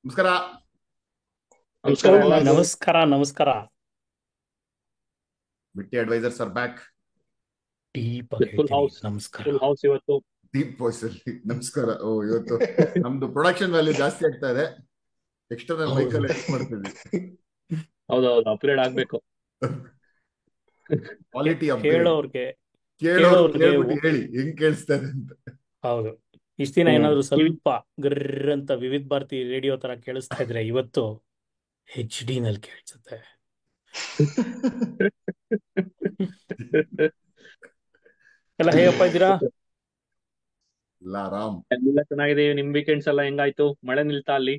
ನಮಸ್ಕಾರ. ನಮಸ್ಕಾರ ಓ ಎಲ್ಲ. ನಮಸ್ಕಾರ ನಮಸ್ಕಾರ. ಬಿಟ್ಟಿ advisers are back. Deep full ಹೇಳ್ತೀನಿ ಹೌಸ್. ನಮಸ್ಕಾರ. ಫುಲ್ ಹೌಸ್ ಇವತ್ತು. ಡೀಪ್ ವಾಯ್ಸ್ ಅಲ್ಲಿ ನಮಸ್ಕಾರ. ಇವತ್ತು ನಮ್ದು ಪ್ರೊಡಕ್ಷನ್ ವ್ಯಾಲ್ಯೂ ಜಾಸ್ತಿ ಆಗ್ತಾ ಇದೆ. ಎಕ್ಸ್ಟರ್ನಲ್ ಹೌದು. ಮೈಕಲ್ ಎಡಿಟ್ ಮಾಡ್ತೀವಿ. ಹೌದೌದು, ಅಪ್ಗ್ರೇಡ್ ಆಗ್ಬೇಕು. Quality upgrade. ಹೇಳೋರ್ಗೆ ಕೇಳೋರು ಕೇಳೋರ್ಗೆ ಕೇಳ್ಬಿಟ್ಟು ಹೇಳಿ ಹೆಂಗ್ ಕೇಳಿಸ್ತಾರೆ ಅಂತ. ಹೌದು. ಇಷ್ಟ ದಿನ ಹ್ಮ್. ಏನಾದ್ರು ಸ್ವಲ್ಪ ಗರ್ರ್ ಅಂತ ವಿವಿಧ ಭಾರತಿ ರೇಡಿಯೋ ತರ ಕೇಳಿಸ್ತಾ ಇದ್ರೆ ಇವತ್ತು HD ನಲ್ಲಿ ಕೇಳಿಸುತ್ತೆ. ಎಲ್ಲ ಹೇಗಪ್ಪ ಇದ್ದೀರಾ? ಎಲ್ಲ ಆರಾಮ್. ಎಲ್ಲ ಚೆನ್ನಾಗಿದೆ. ನಿಮ್ ವೀಕೆಂಡ್ಸ್ ಎಲ್ಲ ಹೆಂಗಾಯ್ತು? ಮಳೆ ನಿಲ್ತಾ ಅಲ್ಲಿ?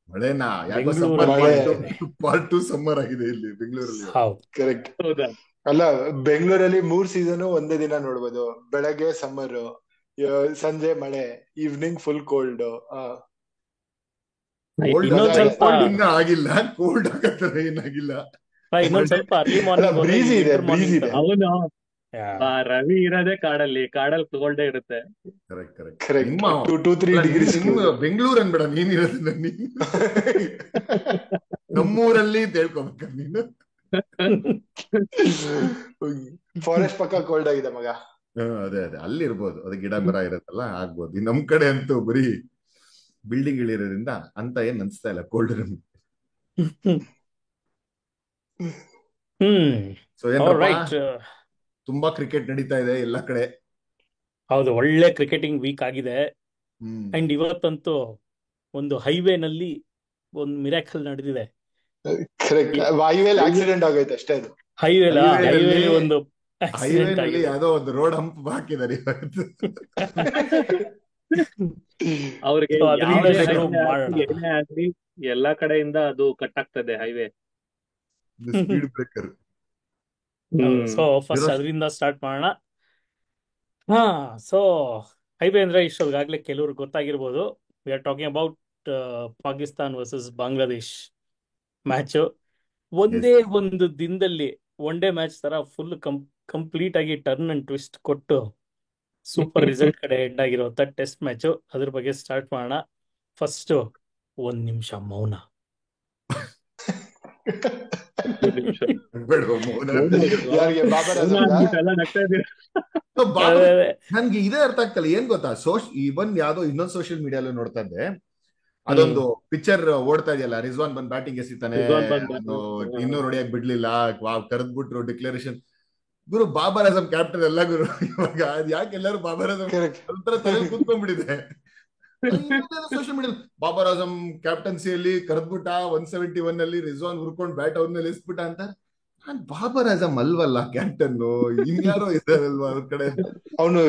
ಮಳೆನಾ? ಯಾಕೋ ಸಮ್ಮರ್ ಬೆಂಗಳೂರಲ್ಲಿ ಮಳೆ. ಪಾರ್ಟ್ ಟು ಸಮ್ಮರ್ ಆಗಿದೆ ಇಲ್ಲಿ ಬೆಂಗಳೂರಲ್ಲಿ. ಹೌದು. ಕರೆಕ್ಟ್. ಹೌದಾ? ಅಲ್ಲ, ಬೆಂಗಳೂರಲ್ಲಿ 3 ಸೀಸನ್ ಒಂದೇ ದಿನ ನೋಡ್ಬೋದು. ಬೆಳಗ್ಗೆ ಸಮ್ಮರ್, ಸಂಜೆ ಮಳೆ, ಈವ್ನಿಂಗ್ ಫುಲ್ ಕೋಲ್ಡ್. ಕೋಲ್ಡ್ ಇನ್ನೊಂದ್ ಸ್ವಲ್ಪ ಕೋಲ್ಡ್ ಇನ್ನ ಆಗಿಲ್ಲ, ಕೋಲ್ಡ್ ಆಗತ್ತರ ಏನಾಗಿಲ್ಲ. ಇನ್ನೊಂದ್ ಸ್ವಲ್ಪ ಅರ್ಲಿ ಅಲ್ಲ, ಮಾರ್ನಿಂಗ್ ಹೋದ್ರೆ ಬ್ರೀಸ್ ಇದೆ, ವಿಂಟರ್ ಬ್ರೀಸ್ ಮಾರ್ನಿಂಗ್ ಇದೆ. ತರ. ಅವನು ಯಾ. ರವಿ ಇರೋದೇ ಕಾಡಲ್ಲಿ ತಗೊಳ್ದೇ ಇರುತ್ತೆ. Correct correct. ಕರೆಕ್ಟ್. ನಿಮ್ಮ 2 to 3 ಅಲ್ಲ, ಡಿಗ್ರೀಸ್ ನಿಮ್ಮ ಬೆಂಗಳೂರು ಅನ್ಬೇಡ, ನೀನಿರೋದನ್ನ ನೀನು ನಮ್ಮೂರಲ್ಲಿ ತಿಳ್ಕೊಬೇಕ ನೀನು. ಫಾರೆಸ್ಟ್ ಪಕ್ಕ ಕೋಲ್ಡ್ ಆಗಿದೆ ಮಗ. ಅದೇ ಅದೇ ಅಲ್ಲಿ ಇರ್ಬೋದು, ಅದು ಗಿಡ ಮರ ಇರತ್ತಲ್ಲ, ಆಗ್ಬೋದು. ನಮ್ ಕಡೆ ಅಂತೂ ಬರೀ ಬಿಲ್ಡಿಂಗ್ ಇಳಿರೋದ್ರಿಂದ ಅಂತ ಏನ್ ಅನ್ಸ್ತಾ ಇಲ್ಲ ಕೋಲ್ಡ್. ಸೊ ಏನ್ರಪ್ಪ, ರೈಟ್. ತುಂಬಾ ಕ್ರಿಕೆಟ್ ನಡೀತಾ ಇದೆ ಎಲ್ಲ ಕಡೆ. ಹೌದು, ಒಳ್ಳೆ ಕ್ರಿಕೆಟಿಂಗ್ ವೀಕ್ ಆಗಿದೆ. ಹ್ಮ್ ಅಂಡ್ ಇವತ್ತಂತೂ ಒಂದು ಹೈವೇನಲ್ಲಿ ಒಂದು ಮಿರಾಕಲ್ ನಡೆದಿದೆ. ಕರೆಕ್ಟ್. ವಾಯುವೇಲ್ ಆಕ್ಸಿಡೆಂಟ್ ಆಗೈತೆ ಅಷ್ಟೇ. ಅದು ಹೈವೇಲಿ ಒಂದು ಆಕ್ಸಿಡೆಂಟ್ ಹೈವೇನಲ್ಲಿ ಆಗಿದೆ. ಯಾವ್ದೋ ಒಂದು ರೋಡ್ ಹಂಪ್ ಹಾಕಿದಾರೆ ಇವತ್ತು. ಅವ್ರಿಗೆ So ಅದರಿಂದ ಯಾವುದೇ ಶುರು highway ಮಾಡೋಣ. ಆಗ್ಲಿ, ಏನೇ ಆಗ್ಲಿ, ಎಲ್ಲಾ ಕಡೆಯಿಂದ ಅದು ಕಟ್ ಆಗ್ತದೆ highway. Speed breaker. So first ಅದರಿಂದ ಸ್ಟಾರ್ಟ್ ಮಾಡೋಣ. ಹಾ, ಸೊ ಹೈವೇ ಅಂದ್ರೆ ಇಷ್ಟೊತ್ತಾಗ್ಲೇ ಕೆಲವ್ರಿಗೆ ಗೊತ್ತಾಗಿರ್ಬೋದು. We are talking about Pakistan versus Bangladesh match. ಒಂದೇ ಒಂದು ದಿನದಲ್ಲಿ ಒನ್ ಡೇ ಮ್ಯಾಚ್ ತರ ಫುಲ್ ಕಂಪ್ಲೀಟ್ ಆಗಿ ಟರ್ನ್ ಅಂಡ್ ಟ್ವಿಸ್ಟ್ ಕೊಟ್ಟು ಸೂಪರ್ ರಿಸಲ್ಟ್ ಕಡೆ ಎಂಡ್ ಆಗಿರುವಂತ ಟೆಸ್ಟ್ ಮ್ಯಾಚ್. ಅದ್ರ ಬಗ್ಗೆ ಸ್ಟಾರ್ಟ್ ಮಾಡೋಣ. ಫಸ್ಟ್ 1 ನಿಮಿಷ ಮೌನ. ನಿಮಿಷ ಬೇಡವಾ ಮೌನ? ಯಾರಿಗೆ? ಬಾಬರ್ ಮೌನ ಆಜಮ್ಗ? ಅಂದ್ಬಿಟ್ಟು ಎಲ್ಲ ನಗ್ತಾ ಇದ್ದೀರಾ? ಬಾಬಾ, ನನ್ಗೆ ಇದೇ ಅರ್ಥ ಆಗ್ತಲ್ಲ, ಏನ್ ಗೊತ್ತಾ, ಇವನ್ ಯಾವ್ದೋ ಇನ್ನೊಂದ್ ಸೋಷಿಯಲ್ ಮೀಡಿಯಾ ನೋಡ್ತಾ ಇದ್ದೆ. ಅದೊಂದು ಪಿಕ್ಚರ್ ಓಡ್ತಾ ಇದೆಯಲ್ಲ, ರಿಜ್ವಾನ್ ಬಂದ್ ಬ್ಯಾಟಿಂಗ್ ಎಸಿತಾನೆ, ರಿಜ್ವಾನ್ ಬಂದ್ ಅದು ಇನ್ನೂರು ಹೊಡಿಯಕ್ ಬಿಡ್ಲಿಲ್ಲ, ಕರೆದ್ಬಿಟ್ರು ಡಿಕ್ಲರೇಷನ್. ಗುರು, ಬಾಬರ್ ಆಜಮ್ ಕ್ಯಾಪ್ಟನ್ ಎಲ್ಲ ಗುರು. ಇವಾಗ ಅದ್ ಯಾಕೆ ಎಲ್ಲರೂ ಬಾಬರ್ ಆಜಮ್ ಕರೆಕ್ಟ್. ಒಂಥರ ತಲೆ ಕೂತ್ಕೊಂಡ್ಬಿಟ್ಟಿದೆ ಸೋಷಿಯಲ್ ಮೀಡಿಯಾ. ಬಾಬರ್ ಆಜಮ್ ಕ್ಯಾಪ್ಟನ್ಸಿಯಲ್ಲಿ ಕರೆದ್ಬಿಟ್ಟ, 171 ಅಲ್ಲಿ ರಿಜ್ವಾನ್ ಹುರ್ಕೊಂಡ್ ಬ್ಯಾಟ್ ಅವ್ರ ಮೇಲೆ ಎಸ್ಬಿಟ್ಟ ಅಂತ. ನಾನ್ ಬಾಬರ್ ಆಜಮ್ ಅಲ್ವಲ್ಲ ಕ್ಯಾಪ್ಟನ್, ಇನ್ಯಾರೋ ಇದ್ದಾರಲ್ವಾ ಅವ್ರ ಕಡೆ. ಅವನು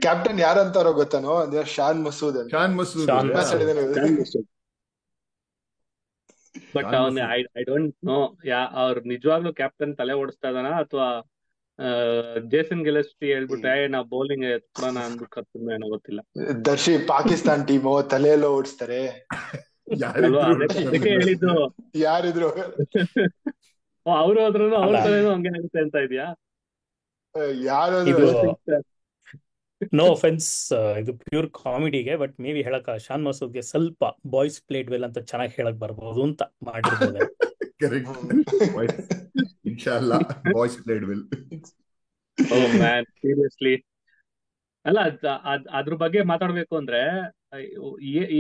ಕ್ಯಾಪ್ಟನ್ ಯಾರಂತಾರೋ ಗೊತ್ತಾನೋ? ಅದೇ ಶಾನ್ ಮಸೂದ್ ಅಂತ. ಶಾನ್ ಮಸೂದ್. ಶಾನ್ ಬಟ್ ಅವನು ಐ ಡೋಂಟ್ ನೋ, ಅವ್ರು ನಿಜವಾಗ್ಲೂ ಕ್ಯಾಪ್ಟನ್ ತಲೆ ಓಡಿಸ್ತಾ ಇದಾನ ಅಥವಾ ಜೇಸನ್ ಗಿಲೆಸ್ಪಿ ಹೇಳ್ಬಿಟ್ಟು ನಾ ಬೌಲಿಂಗ್ ಎತ್ಕೊಡೋಣ ಅಂದ್ಬಿಟ್ಟು ಕರ್ತಿದ್ನೋ ಏನೋ ಗೊತ್ತಿಲ್ಲ. ದರ್ಶಿ, ಪಾಕಿಸ್ತಾನ್ ಟೀಮು ತಲೆಯೆಲ್ಲ ಓಡಿಸ್ತಾರೆ. ಅಲ್ವಾ? ಅದಕ್ಕೆ ಹೇಳಿದ್ದು. ಯಾರಿದ್ರು ಅವ್ರು ಹೋದ್ರು ಅವ್ರ ತಲೆನೂ ಹಂಗೆ ಆಗುತ್ತೆ ಅಂತ ಇದೆಯಾ? ಯಾರು? ನೋ ಅಫೆನ್ಸ್, ಇದು ಪ್ಯೂರ್ ಕಾಮಿಡಿಗೆ. ಬಟ್ ಮೇ ಬಿ ಹೇಳಕ್ ಶಾನ್ ಮಸೂದ್ಗೆ ಸ್ವಲ್ಪ ಬಾಯ್ಸ್ ಪ್ಲೇಡ್ ವೆಲ್ ಅಂತ ಚೆನ್ನಾಗಿ ಹೇಳಕ್ ಬರ್ಬೋದು ಅಂತ ಮಾಡಿರ್ಬೋದು. ಇನ್ಶಾಲ್ಲಾ boys played well. Oh man, seriously. ಅಲ್ಲ, ಅದ್ರ ಬಗ್ಗೆ ಮಾತಾಡ್ಬೇಕು ಅಂದ್ರೆ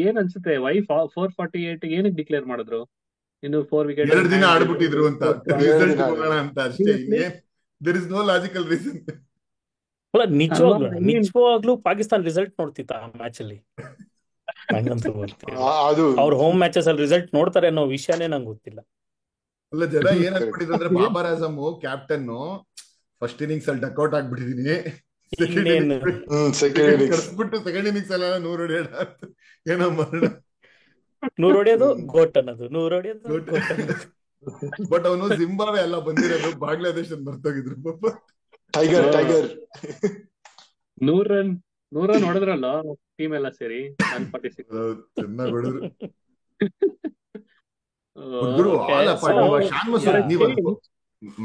ಏನ್ ಅನ್ಸುತ್ತೆ, ವೈ 448 ಏನಕ್ಕೆ ಡಿಕ್ಲೇರ್ ಮಾಡಿದ್ರು? ಇನ್ನು 4 ವಿಕೆಟ್ 2 ದಿನ ಆಡ್ಬಿಟ್ಟಿದ್ರು ಅಂತ, ರಿಸಲ್ಟ್ ಹೋಗೋಣ ಅಂತ ಅಷ್ಟೇ. There is no logical reason. ಅಲ್ಲ, ನಿಜವಾಗ್ಲೂ ಪಾಕಿಸ್ತಾನ್ ರಿಸಲ್ಟ್ ನೋಡ್ತಿತ್ತ ಆ ಮ್ಯಾಚ್ ಅಲ್ಲಿ? ಅವ್ರ ಹೋಮ್ ಮ್ಯಾಚಸ್ ಅಲ್ಲಿ ರಿಸಲ್ಟ್ ನೋಡ್ತಾರೆ ಅನ್ನೋ ವಿಷಯನೇ ನಂಗೆ ಗೊತ್ತಿಲ್ಲ. ಅಲ್ಲ, ಜನ ಏನ್ ಅನ್ಕೊಂಡಿದ್ರು ಅಂದ್ರೆ, Babur Azam captain first innings ಅಲ್ಲಿ ಡಕ್ಔಟ್ ಆಗ್ಬಿಟ್ಟಿದೀನಿ, ಸೆಕೆಂಡ್ ಇನ್ನಿಂಗ್ಸ್ ಅಲ್ಲ 100 ಹೊಡೆಯೋಣ ಏನೋ ಮಾಡೋಣ. 100 ಹೊಡೆಯೋದು ಗೋಟ್ ಅನ್ನೋದು, 100 ಹೊಡೆಯೋದು. ಬಟ್ ಅವನು ಜಿಂಬಾಬ್ವೆ ಎಲ್ಲ ಬಂದಿರೋದು, ಬಾಂಗ್ಲಾದೇಶ ಬರ್ತೋಗಿದ್ರು ಪಾಪ. ಟೈಗರ್ 100 ರನ್ ಹೊಡೆದ್ರಲ್ಲ ಟೀಮ್ ಎಲ್ಲ ಸೇರಿ. 146 ಚೆನ್ನಾಗಿ ಹೊಡೆದ್ರು.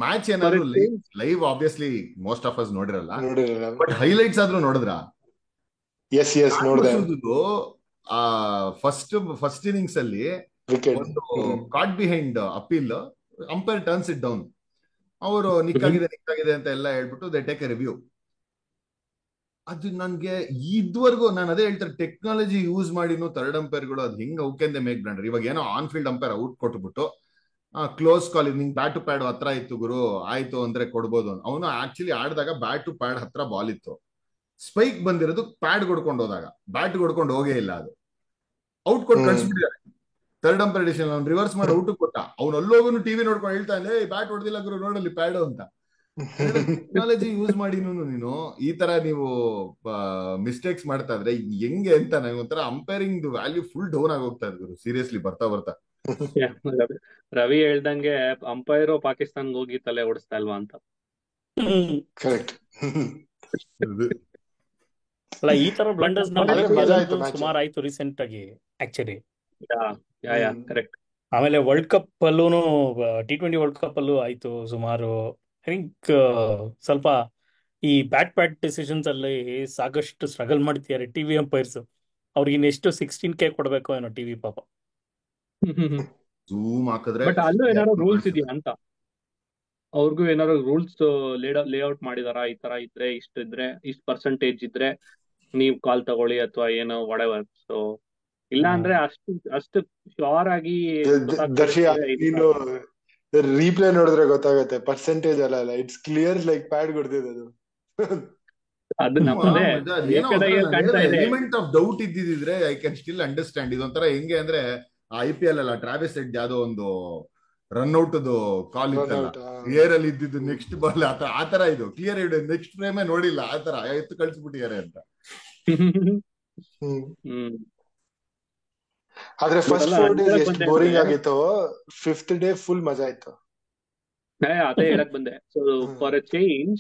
ಮ್ಯಾಚ್ ಏನಾದ್ರು live obviously most of us ನೋಡಿರಲ್ಲ, ಬಟ್ ಹೈಲೈಟ್ಸ್ ಆದ್ರೂ ನೋಡಿದ್ರ? ಎಸ್ ನೋಡಿದೆ. ಆ ಫಸ್ಟ್ ಇನ್ನಿಂಗ್ಸ್ ಅಲ್ಲಿ ವಿಕೆಟ್. ಒಂದು caught behind appeal, umpire turns it down. ಅವರು ನಿಕ್ಕಾಗಿದೆ ಅಂತ ಎಲ್ಲ ಹೇಳ್ಬಿಟ್ಟು ದೇ ಟೇಕ್ ಎ ರಿವ್ಯೂ. ಅದು ನನ್ಗೆ ಇದುವರೆಗೂ ನಾನು ಅದೇ ಹೇಳ್ತಾರೆ, ಟೆಕ್ನಾಲಜಿ ಯೂಸ್ ಮಾಡಿನೂ ಥರ್ಡ್ ಅಂಪೈರ್ಗಳು ಅದು ಹಿಂಗ್ ಔಕೆಂದೆ ಮೇಕ್ ಬ್ಲಂಡರ್. ಇವಾಗ ಏನೋ ಆನ್ ಫೀಲ್ಡ್ ಅಂಪೈರ್ ಔಟ್ ಕೊಟ್ಬಿಟ್ಟು ಕ್ಲೋಸ್ ಕಾಲ್, ನಿಂಗೆ ಬ್ಯಾಟ್ ಟು ಪ್ಯಾಡ್ ಹತ್ರ ಇತ್ತು ಗುರು, ಆಯ್ತು ಅಂದ್ರೆ ಕೊಡ್ಬೋದು. ಅವನು ಆಕ್ಚುಲಿ ಆಡಿದಾಗ ಬ್ಯಾಟ್ ಟು ಪ್ಯಾಡ್ ಹತ್ರ ಬಾಲ್ ಇತ್ತು, ಸ್ಪೈಕ್ ಬಂದಿರೋದು ಪ್ಯಾಡ್ ಹೊಡ್ಕೊಂಡು ಹೋದಾಗ, ಬ್ಯಾಟ್ ಹೊಡ್ಕೊಂಡು ಹೋಗೇ ಇಲ್ಲ, ಅದು ಔಟ್ ಕೊಟ್ಟು ಕಳ್ಸಿಬಿಟ್ಟಿದ್ದಾರೆ ಥರ್ಡ್ ಅಂಪೈರ್ ಡಿಸಿಷನ್. ಅವ್ನು ರಿವರ್ಸ್ ಮಾಡಿ ಔಟ್ ಕೊಟ್ಟ. ಅವ್ನು ಅಲ್ಲೋಗನು ಟಿವಿ ನೋಡ್ಕೊಂಡು ಹೇಳ್ತಾ ಇದ್ದೆ, ಬ್ಯಾಟ್ ಹೊಡೆದಿಲ್ಲ ಗುರು ನೋಡಲ್ಲಿ ಪ್ಯಾಡು ಅಂತ. ಟೆಕ್ನಾಲಜಿ ಯೂಸ್ ಮಾಡಿ ನೀನು ಈ ತರ ನೀವು ಮಿಸ್ಟೇಕ್ಸ್ ಮಾಡ್ತಾ ಇದ್ರೆ ಹೆಂಗೆ ಅಂತ ನಂಗೆ ಒಂಥರ ಅಂಪೈರಿಂಗ್ ವ್ಯಾಲ್ಯೂ ಫುಲ್ ಡೌನ್ ಆಗಿ ಹೋಗ್ತಾ ಇದ್ರು ಸೀರಿಯಸ್ಲಿ ಬರ್ತಾ ಬರ್ತಾ. ರವಿ ಹೇಳ್ದಂಗೆ ಅಂಪೈರು ಪಾಕಿಸ್ತಾನ್ಗೆ ಹೋಗಿ ತಲೆ ಓಡಿಸ್ತಾ ಇಲ್ವಾ ಅಂತ. ಕರೆಕ್ಟ್. ಅಲ್ಲ, ಈ ತರ ಬ್ಲಂಡರ್ಸ್ ಸುಮಾರು ಆಯ್ತು ರೀಸೆಂಟ್ ಆಗಿ ಆಕ್ಚುಲಿ. ಕರೆಕ್ಟ್. ಆಮೇಲೆ ವರ್ಲ್ಡ್ ಕಪ್ ಅಲ್ಲೂ T20 ವರ್ಲ್ಡ್ ಕಪ್ ಅಲ್ಲೂ ಆಯ್ತು ಸುಮಾರು. ಐ ಥಿಂಕ್ ಸ್ವಲ್ಪ ಈ ಬ್ಯಾಟ್ ಡಿಸಿಷನ್ಸ್ ಅಲ್ಲಿ ಸಾಕಷ್ಟು ಸ್ಟ್ರಗಲ್ ಮಾಡ್ತಿದ್ದಾರೆ ಟಿವಿ ಅಂಪೈರ್ಸ್. ಅವ್ರಿಗೆ ಇನ್ನೆಷ್ಟು 16K ಕೊಡ್ಬೇಕು ಏನೋ ಟಿವಿ ಪಾಪ. ಝೂಮ್ ಹಾಕಿದ್ರೆ ಬಟ್ ಅಲ್ಲೂ ಏನಾದ್ರು ರೂಲ್ಸ್ ಇದೆಯಾ ಅಂತ, ಅವ್ರಿಗೂ ಏನಾದ್ರು ರೂಲ್ಸ್ ಲೇಔಟ್ ಮಾಡಿದಾರ, ಈ ತರ ಇದ್ರೆ ಇಷ್ಟು ಪರ್ಸೆಂಟೇಜ್ ಇದ್ರೆ ನೀವು ಕಾಲ್ ತಗೊಳ್ಳಿ ಅಥವಾ ಏನೋ ವಾಡೆವರ್. ಸೊ ಇಲ್ಲ ಅಂದ್ರೆ ಅಷ್ಟು ಶ್ಯೂರ್ ಆಗಿ ದರ್ಶಿ ನೀನು ರೀಪ್ಲೇ ನೋಡಿದ್ರೆ ಗೊತ್ತಾಗತ್ತೆ, ಪರ್ಸೆಂಟೇಜ್ ಅಲ್ಲ, ಇಟ್ಸ್ ಕ್ಲಿಯರ್ ಲೈಕ್ ಪ್ಯಾಡ್ ಕೊಡ್ತಿದ್ದು. ಅದು ನಮ್ಮದೇ ಎಲಿಮೆಂಟ್ ಆಫ್ ಡೌಟ್ ಇದ್ದಿದ್ರೆ ಐ ಕ್ಯಾನ್ ಸ್ಟಿಲ್ ಅಂಡರ್ಸ್ಟ್ಯಾಂಡ್. ಇದೊಂಥರ ಹೆಂಗೆ ಅಂದ್ರೆ IPL ಅಲ್ಲ, ಟ್ರಾವಿಸ್ ಹೆಡ್ ಯಾವ್ದೋ ಒಂದು ರನ್ಔಟ್ ಕಾಲ್ ಇತ್ತಲ್ಲ, ಏರ್ ಅಲ್ಲಿ ಇದ್ದಿದ್ದು ನೆಕ್ಸ್ಟ್ ಬಾಲ್ ಆತರ ಇದು ಕ್ಲಿಯರ್ ಇಡ್ ನೆಕ್ಸ್ಟ್ ಫ್ರೇಮೇ ನೋಡಿಲ್ಲ, ಆತರ ಎತ್ತು ಕಳ್ಸಿಬಿಟ್ಟಿದ್ದಾರೆ ಅಂತ. ಆದ್ರೆ ಫಸ್ಟ್ 4 days ಎಷ್ಟು ಬೋರಿಂಗ್ ಆಗಿತ್ತು, 5th day ಫುಲ್ ಮಜಾ ಇತ್ತು. ಅದೇ ಹೇಳಕ್ ಬಂದೆ. So for a change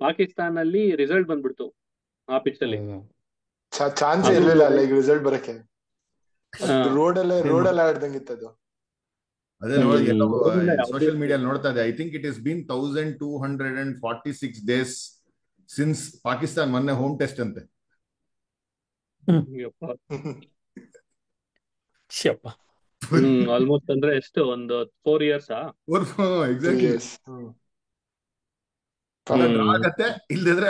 Pakistan ಅಲ್ಲಿ ರಿಸಲ್ಟ್ ಬಂದ್ಬಿಡ್ತು ಆ ಪಿಚ್ ಅಲ್ಲಿ. ಚಾನ್ಸ್ ಇರ್ಲಿಲ್ಲ ಲೈಕ್ ರಿಸಲ್ಟ್ ಬರಕ್ಕೆ. ರೋಡ್ ಆಡ್ದಂಗಿತ್ತದು. ಅದೇ ಸೋಷಿಯಲ್ ಮೀಡಿಯಾ ನೋಡ್ತಾ ಇದೆ. I think it is been 1246 days since Pakistan ಮೊನ್ನೆ ಹೋಮ್ ಟೆಸ್ಟ್ ಅಂತೆ. ಆಲ್ಮೋಸ್ಟ್ ಅಂದ್ರೆ ಎಷ್ಟು ಒಂದು 4 years ಎಕ್ಸಾಕ್ಟ್ಲಿ ಆಗತ್ತೆ. ಇಲ್ಲದ್ರೆ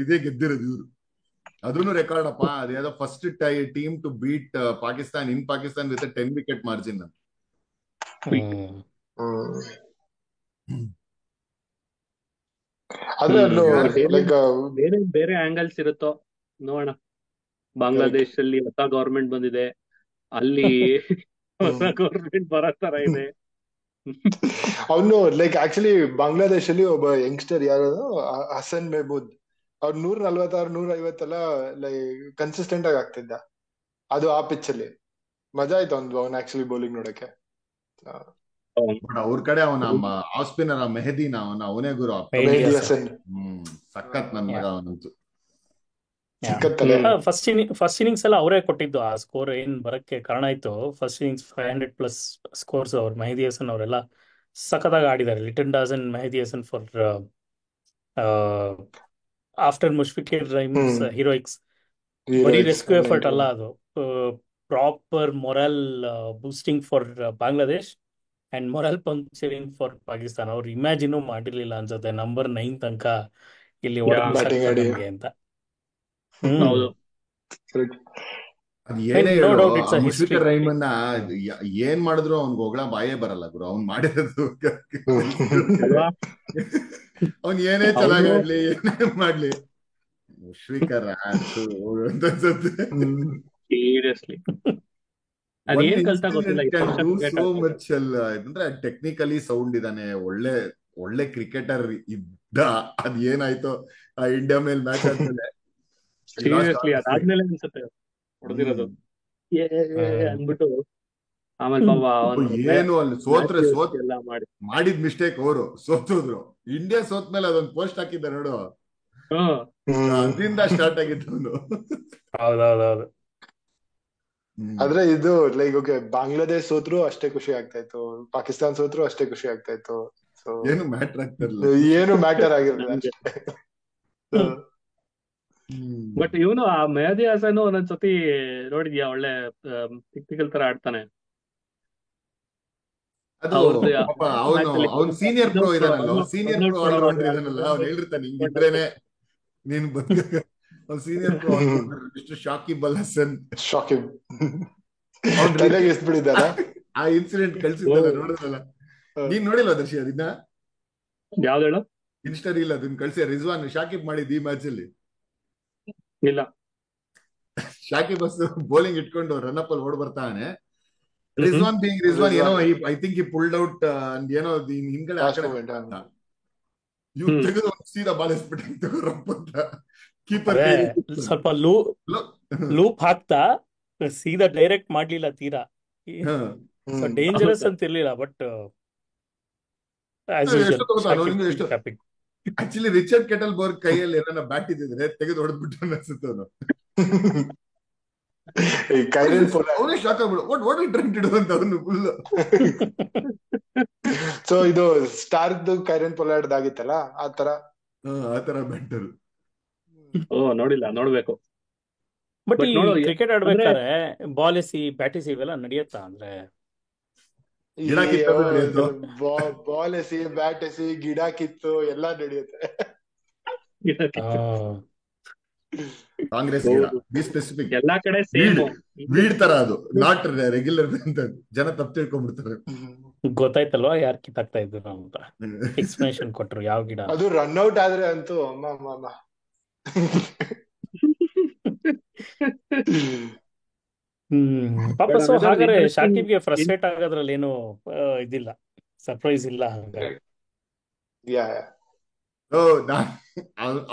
ಇದೇ ಗೆದ್ದಿರೋದು ಇವ್ರು. ಅದನ್ನು ರೆಕಾರ್ಡ್ ಅಪ್ಪ, ಅದೇನೋ first team to beat Pakistan in Pakistan with 10 wicket margin. ಬೇರೆ ಆಂಗಲ್ಸ್ ಇರುತ್ತೋ ನೋಡೋಣ. ಬಾಂಗ್ಲಾದೇಶ ಅಲ್ಲಿ ಹೊಸ ಗವರ್ಮೆಂಟ್ ಬಂದಿದೆ, ಅಲ್ಲಿ ಹೊಸ ಗವರ್ಮೆಂಟ್ ಬರೋ ತರ ಇದೆ. ಅವನು ಲೈಕ್ ಆಕ್ಚುಲಿ ಬಾಂಗ್ಲಾದೇಶಲ್ಲಿ ಒಬ್ಬ ಯಂಗ್ಸ್ಟರ್ ಯಾರು, ಹಸನ್ ಮೆಹಮೂದ್, ಅವ್ರು 146 150 ಎಲ್ಲ ಲೈಕ್ ಕನ್ಸಿಸ್ಟೆಂಟ್ ಆಗಿ ಆಗ್ತಿದ್ದ. ಅದು ಆ ಪಿಚ್ ಅಲ್ಲಿ ಮಜಾ ಆಯ್ತು ಅವ್ನು ಆಕ್ಚುಲಿ ಬೌಲಿಂಗ್ ನೋಡಕ್ಕೆ. ಅವ್ರ ಕಡೆ ಅವನ ಆಫ್ ಸ್ಪಿನ್ನರ್ ಮೆಹದಿನ ಅವನೇ ಗುರು, ಸಖತ್ ನನ್ ಮಗ ಅವನಂತೂ. ಫಸ್ಟ್ ಇನ್ನಿಂಗ್ಸ್ ಎಲ್ಲ ಅವರೇ ಕೊಟ್ಟಿದ್ದು ಆ ಸ್ಕೋರ್ ಏನ್ ಬರಕ್ಕೆ ಕಾರಣ ಆಯ್ತು. ಫಸ್ಟ್ ಇನ್ನಿಂಗ್ಸ್ 500+ ಸ್ಕೋರ್ಸ್ ಅವ್ರು ಮೆಹದಿ ಹಸನ್ ಅವರೆಲ್ಲ ಸಖತ್ತಾಗಿ ಆಡಿದ್ದಾರೆ. Liton Das, Mehidy Hasan for after Mushfiq Rahim's heroics. ಬರೀ ರೆಸ್ಕ್ಯೂ ಎಫರ್ಟ್ ಅಲ್ಲ, ಅದು proper moral boosting for Bangladesh and moral puncturing for Pakistan. ಅವ್ರು ಇಮ್ಯಾಜಿನೂ ಮಾಡಿರ್ಲಿಲ್ಲ ಅನ್ಸುತ್ತೆ ನಂಬರ್ 9 ತನಕ ಇಲ್ಲಿ ನಮ್ಗೆ ಅಂತ. ಮುಷ್ಫಿಕ್ ರಹೀಮನ್ನ ಏನ್ ಮಾಡಿದ್ರು ಅವ್ನ್ಗೆ ಹೊಗಳ ಬಾಯೇ ಬರಲ್ಲ ಗುರು. ಅವ್ನ್ ಮಾಡಿರೋದು ಅವ್ನ್ ಏನೇ ಚೆನ್ನಾಗಿ ಆಡ್ಲಿ ಏನೇ ಮಾಡ್ಲಿ ಮುಷ್ಫಿಕರ್ ಅಂದ್ರೆ ಟೆಕ್ನಿಕಲಿ ಸೌಂಡ್ ಇದಾನೆ, ಒಳ್ಳೆ ಕ್ರಿಕೆಟರ್ ಇದ್ದ. ಅದ್ ಏನಾಯ್ತೋ ಆ ಇಂಡಿಯಾ ಮೇಲೆ ಮ್ಯಾಚ್ ಆದ್ಮೇಲೆ ಅದಾದ್ಮೇಲೆ ಅನ್ಸುತ್ತೆ ಹೊಡೆದಿರೋದು ಅಂದ್ಬಿಟ್ಟು. ಆಮೇಲೆ ಏನು ಅಲ್ಲಿ ಸೋತ್ರೆ ಮಾಡಿದ್ ಮಿಸ್ಟೇಕ್, ಅವರು ಸೋತೋದ್ರು. ಇಂಡಿಯಾ ಸೋತ್ಮೇಲೆ ಅದೊಂದು ಪೋಸ್ಟ್ ಹಾಕಿದ್ದ ನೋಡು, ಅದರಿಂದ ಸ್ಟಾರ್ಟ್ ಆಗಿದ್ದು. ಹೌದೌದೌದು. ಆದ್ರೆ ಇದು ಲೈಕ್ ಓಕೆ, ಬಾಂಗ್ಲಾದೇಶ್ ಸೋತ್ರು ಅಷ್ಟೇ ಖುಷಿ ಆಗ್ತಾ ಇತ್ತು, ಪಾಕಿಸ್ತಾನ್ ಸೋತ್ರು ಅಷ್ಟೇ ಖುಷಿ ಆಗ್ತಾ ಇತ್ತು. ಏನು ಮ್ಯಾಟರ್ ಆಗ್ತಿರ್ಲಿಲ್ಲ, ಏನು ಮ್ಯಾಟರ್ ಆಗಿರ್ಲಿಲ್ಲ ಅಷ್ಟೇ. ಬಟ್ ಇವನು ಆ ಮೆಹದಿ ಹಸನ್ ಒಂದೊಂದ್ಸತಿ ನೋಡಿದ್ಯಾ, ಒಳ್ಳೆ ಟೆಕ್ನಿಕಲ್ ತರ ಆಡ್ತಾನೆ. ಅದು ಅವ್ರದ್ದು ಪಾಪ ಅವನು ಮ್ಯಾಚ್ ಅಲ್ಲಿ ಅವ್ನ್ ಸೀನಿಯರ್ ಪ್ರೊ ಇದಾನಲ್ಲ, ಅವ್ನ್ 14 ಸೀನಿಯರ್ ಪ್ರೊ 14 ಆಲ್ರೌಂಡರ್ crore ಇದಾನಲ್ಲ, ಅವ್ನು ಹೇಳಿರ್ತಾನೆ ಹಿಂಗಿದ್ರೇನೆ ನೀನ್ ಅವ್ನ್ senior pro allrounder mister Shakib ಅಲ್ ಹಸನ್. ಶಾಕಿಂಗ್. ಅವ್ನ್ ತಲೆಗೆ ಎಸ್ಬಿಟ್ಟಿದ್ದಾರ. ಆ ಇನ್ಸಿಡೆಂಟ್ ಕಳ್ಸಿದ್ದಲ್ಲ, ನೋಡಿದ್ರಲ್ಲ ನೀನ್ ನೋಡಿಲ್ವಾ ದರ್ಶಿ ಅದನ್ನ? ಯಾವ್ದು ಹೇಳು? ಇನ್ಸ್ಟಾ ರೀಲ್ ಅದನ್ನ ಕಳ್ಸಿ ರಿಜ್ವಾನ್ ಶಾಕಿಬ್ ಮಾಡಿದ್ ಈ ಮ್ಯಾಚ್ ಅಲ್ಲಿ. ಇಲ್ಲ. ಶಾಕಿಬ್ ಬಸ್ ಬೌಲಿಂಗ್ ಇಟ್ಕೊಂಡು ರನ್ ಅಪ್ ಅಲ್ಲಿ ಓಡ್ ಬರ್ತಾನೆ, ರಿಜ್ವಾನ್ ಬೀಂಗ್ ರಿಜ್ವಾನ್ ಏನೋ ಐ ಥಿಂಕ್ ಈ ಪುಲ್ಡ್ ಔಟ್ ಏನೋ ಹಿಂದ್ಗಡೆ ಆ ಕಡೆ ಇವ್ ತೆಗೆದು ಸೀದಾ ಬಾಲ್ ಎಸ್ಬಿಟ್ಟು ತಗೋರಪ್ಪ ಅಂತ ಕೀಪರ್ ಅದೇ ಸ್ವಲ್ಪ ಲೂಪ್ ಹಾಕ್ತಾ ಸೀದಾ ಡೈರೆಕ್ಟ್ ಮಾಡ್ಲಿಲ್ಲ ತೀರಾ. ಸೊ ಡೇಂಜರಸ್ ಅಂತ ಇರ್ಲಿಲ್ಲ, but as usual actually Richard Kettleborough ಕೈಯಲ್ಲಿ ಏನಾರ ಬ್ಯಾಟ್ ಇದ್ದಿದ್ರೆ ತೆಗೆದು ಹೊಡೆದ್ಬಿಟ್ಟು ಅನ್ಸುತ್ತೆ ಅವನು. ಅವನೇ ಶಾಕ್ ಆಗ್ಬಿಡು, ವಾಟ್ ಟ್ರೈನ್ ಟು ಡು ಅಂತ ಅವನು ಫುಲ್. ಸೊ ಇದು ಸ್ಟಾರ್ಕ್ ಕೈರನ್ ಪೊಲಾರ್ಡ್ ಆಗಿತ್ತಲ್ಲ ಆ ತರ ಬೆಟರ್. ಓ ನೋಡಿಲ್ಲ, ನೋಡ್ಬೇಕು. ಬಟ್ ಈ ಕ್ರಿಕೆಟ್ ಆಡ್ಬೇಕಾದ್ರೆ ಬಾಲ್ ಎಸಿ ಬ್ಯಾಟ್ ಎಸಿ ಇವೆಲ್ಲ ನಡೆಯತ್ತಾ? ಅಂದ್ರೆ ಬಾಲ್ ಎಸಿ ಬ್ಯಾಟ್ ಎಸಿ ಗಿಡ ಕಿತ್ತು ಎಲ್ಲ ನಡೆಯುತ್ತೆ. ಕಾಂಗ್ರೆಸ್ ಬಿ ಸ್ಪೆಸಿಫಿಕ್ ಎಲ್ಲಾ ಕಡೆ ಸೇಮ್ ವೀಡ್ ತರ, ಅದು ನಾಟ್ ರೆಗ್ಯುಲರ್ ಅಂತ ಜನ ತಪ್ಪು ತಿಳ್ಕೊಂಡ್ಬಿಡ್ತಾರೆ. ಗೊತ್ತಾಯ್ತಲ್ವಾ ಯಾರು ಕಿತ್ತಾಕ್ತಾ ಇದ್ರು ಅಂತ ಎಕ್ಸ್ಪ್ಲನೇಷನ್ ಕೊಟ್ರು ಯಾವ ಗಿಡ. ಅದು ರನ್ ಔಟ್ ಆದ್ರೆ ಅಂತೂ ಅಮ್ಮ ಪಾಪ. ಸೊ ಹಾಗಾದ್ರೆ ಶಾಕಿಬ್ಗೆ ಫ್ರಸ್ಟ್ರೇಟ್ ಆಗೋದ್ರಲ್ಲಿ ಏನು ಇದಿಲ್ಲ, ಸರ್ಪ್ರೈಸ್ ಇಲ್ಲ ಹಂಗಾಗಿ.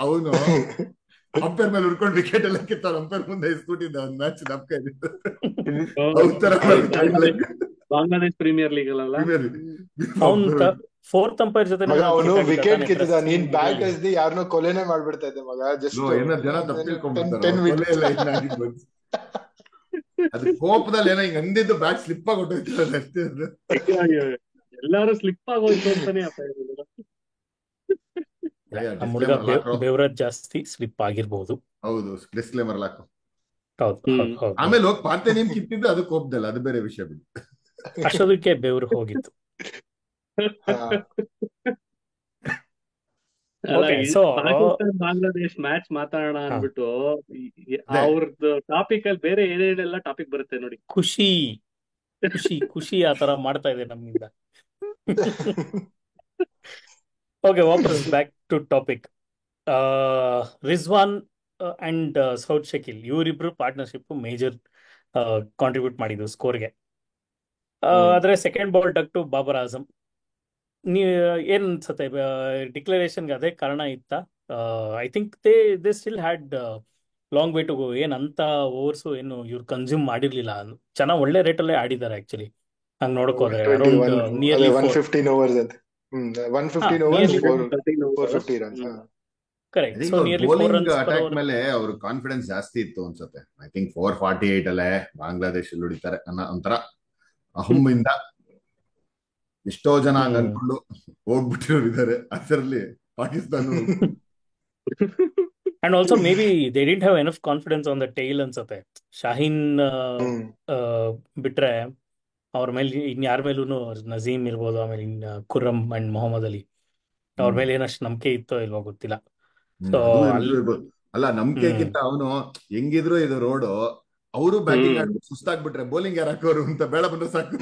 ಅವನು ಅಂಪೈರ್ ಮೇಲೆ ಉಡ್ಕೊಂಡು ವಿಕೆಟ್ ಎಲ್ಲ ಕಿತ್ತ ಅಂಪೈರ್ ಮುಂದೆ ಇಸ್ಕೊಟ್ಟಿದ್ದ ಒಂದ್ ಮ್ಯಾಚ್ ನಮ್ಕ ಬಾಂಗ್ಲಾದೇಶ್ ಪ್ರೀಮಿಯರ್ ಲೀಗ್ ಅಲ್ಲ, ಅವ್ನು ಫೋರ್ತ್ ಅಂಪೈರ್ ಜೊತೆ ಅವನು ವಿಕೆಟ್ ಕಿತ್ತಿದ. ನೀನ್ ಬ್ಯಾಟ್ ಎಸ್ದಿ ಯಾರನ್ನೋ ಕೊಲೆನೇ ಮಾಡ್ಬಿಡ್ತಾ ಇದ್ದೆ ಮಗ. ಜಸ್ಟ್ ಜನ ತಪ್ಪು ತಿಳ್ಕೊಂಡ್ಬಿಡ್ತಾರೆ. ಅದು ಕೋಪದಲ್ಲಿ ಏನೋ ಹಿಂಗ್ ಅಂದಿದ್ದು ಬ್ಯಾಟ್ ಸ್ಲಿಪ್ ಆಗಿ ಹೊಟ್ಟೋಯ್ತಲ್ಲ ಅಷ್ಟೇ. ಎಲ್ಲಾರು ಸ್ಲಿಪ್ ಆಗೋಯ್ತು ಅಂತಾನೆ. ಬೆವರೇಜ್ ಜಾಸ್ತಿ ಸ್ಲಿಪ್ ಆಗಿರ್ಬೋದು. ಹೌದು, ಡಿಸ್ಕ್ಲೇಮರ್ ಲಾಕು. ಆಮೇಲೆ ಹೋಗಿ ಪಾತೆ ನೀನ್ ಕಿತ್ತಿದ್ದು ಅದು ಕೋಪದಲ್ಲ, ಅದು ಬೇರೆ ವಿಷಯ ಬಿಡು. ಅಷ್ಟೊದಕ್ಕೆ ಬೆವರು ಹೋಗಿತ್ತು. ಬಾಂಗ್ಲಾದೇಶ್ ಮ್ಯಾಚ್ ಮಾತಾಡೋಣ ಅನ್ಬಿಟ್ಟು ಅವ್ರದ್ದು ಟಾಪಿಕ್ ಅಲ್ಲಿ ಬೇರೆ ಏನೇನೆಲ್ಲ ಟಾಪಿಕ್ ಬರುತ್ತೆ ನೋಡಿ. ಖುಷಿ ಖುಷಿ ಖುಷಿ ಆತರ ಮಾಡ್ತಾ ಇದೆ ನಮ್ಮಿಂದ. ಓಕೆ, ವಾಪಸ್ back to topic. Rizwan and Saud Shakeel ಇವರಿಬ್ರು ಪಾರ್ಟ್ನರ್ಶಿಪ್ ಮೇಜರ್ ಕಾಂಟ್ರಿಬ್ಯೂಟ್ ಮಾಡಿದ್ರು ಸ್ಕೋರ್ಗೆ. ಆದ್ರೆ second ball duck to Babar Azam. ನೀವ್ ಏನ್ ಅನ್ಸತ್ತೆ, ಡಿಕ್ಲರೇಷನ್ಗೆ ಅದೇ ಕಾರಣ ಇತ್ತ? I think they still had long way to go. ಏನ್ ಅಂತ ಓವರ್ಸು ಏನು ಇವ್ರು ಕನ್ಸ್ಯೂಮ್ ಮಾಡಿರ್ಲಿಲ್ಲ. ಚೆನ್ನಾಗ್ ಒಳ್ಳೆ ರೇಟಲ್ಲೇ ಆಡಿದ್ದಾರೆ ಆಕ್ಚುಲಿ. ಹಂಗ್ ನೋಡ್ಕೋದ್ರೆ ಅರೌಂಡ್ ನಿಯರ್ಲಿ 115 ಓವರ್ಸ್ ಅಂತ. 115 overs 450 runs. Correct. So nearly 4 runs per attack over. ಮೇಲೆ ಅವ್ರ ಕಾನ್ಫಿಡೆನ್ಸ್ ಜಾಸ್ತಿ ಇತ್ತು ಅನ್ಸುತ್ತೆ. ಐ ಥಿಂಕ್ 448 ಅಲ್ಲೇ ಬಾಂಗ್ಲಾದೇಶ ಹೊಡಿತಾರೆ ಅನ್ನೋ ಒಂಥರ ಅಹಮ್ಮಿಂದ ಎಷ್ಟೋ ಜನ ಹಂಗ ಅನ್ಕೊಂಡು ಹೋಗ್ಬಿಟ್ಟಿರೋರು ಇದಾರೆ. ಅದರಲ್ಲಿ Pakistan and also maybe they didn't have enough confidence on the tail ಅನ್ಸುತ್ತೆ. ಶಾಹೀನ್ ಬಿಟ್ರೆ ಅವ್ರ ಮೇಲೆ ಇನ್ಯಾರ ಮೇಲೂ, ನಜೀಮ್ ಇರ್ಬೋದು, ಆಮೇಲೆ ಖುರ್ರಮ್ ಅಂಡ್ ಮೊಹಮ್ಮದ್ ಅಲಿ, ಅವ್ರ ಮೇಲೆ ಏನಷ್ಟು ನಂಬಿಕೆ ಇತ್ತೋ ಇಲ್ವೋ ಗೊತ್ತಿಲ್ಲ. ಸೊ ಅಲ್ಲ, ನಂಬಿಕೆಗಿಂತ ಅವನು ಹೆಂಗಿದ್ರು ಇದು ರೋಡು, ಅವರು ಬ್ಯಾಟಿಂಗ್ ಆಡ್ಬಿಟ್ಟು ಸುಸ್ತಾಗ್ಬಿಟ್ರೆ ಬೌಲಿಂಗ್ ಯಾರು ಹಾಕೋರು ಅಂತ ಬೇಡ ಬಂದ್ರೆ ಸಾಕು.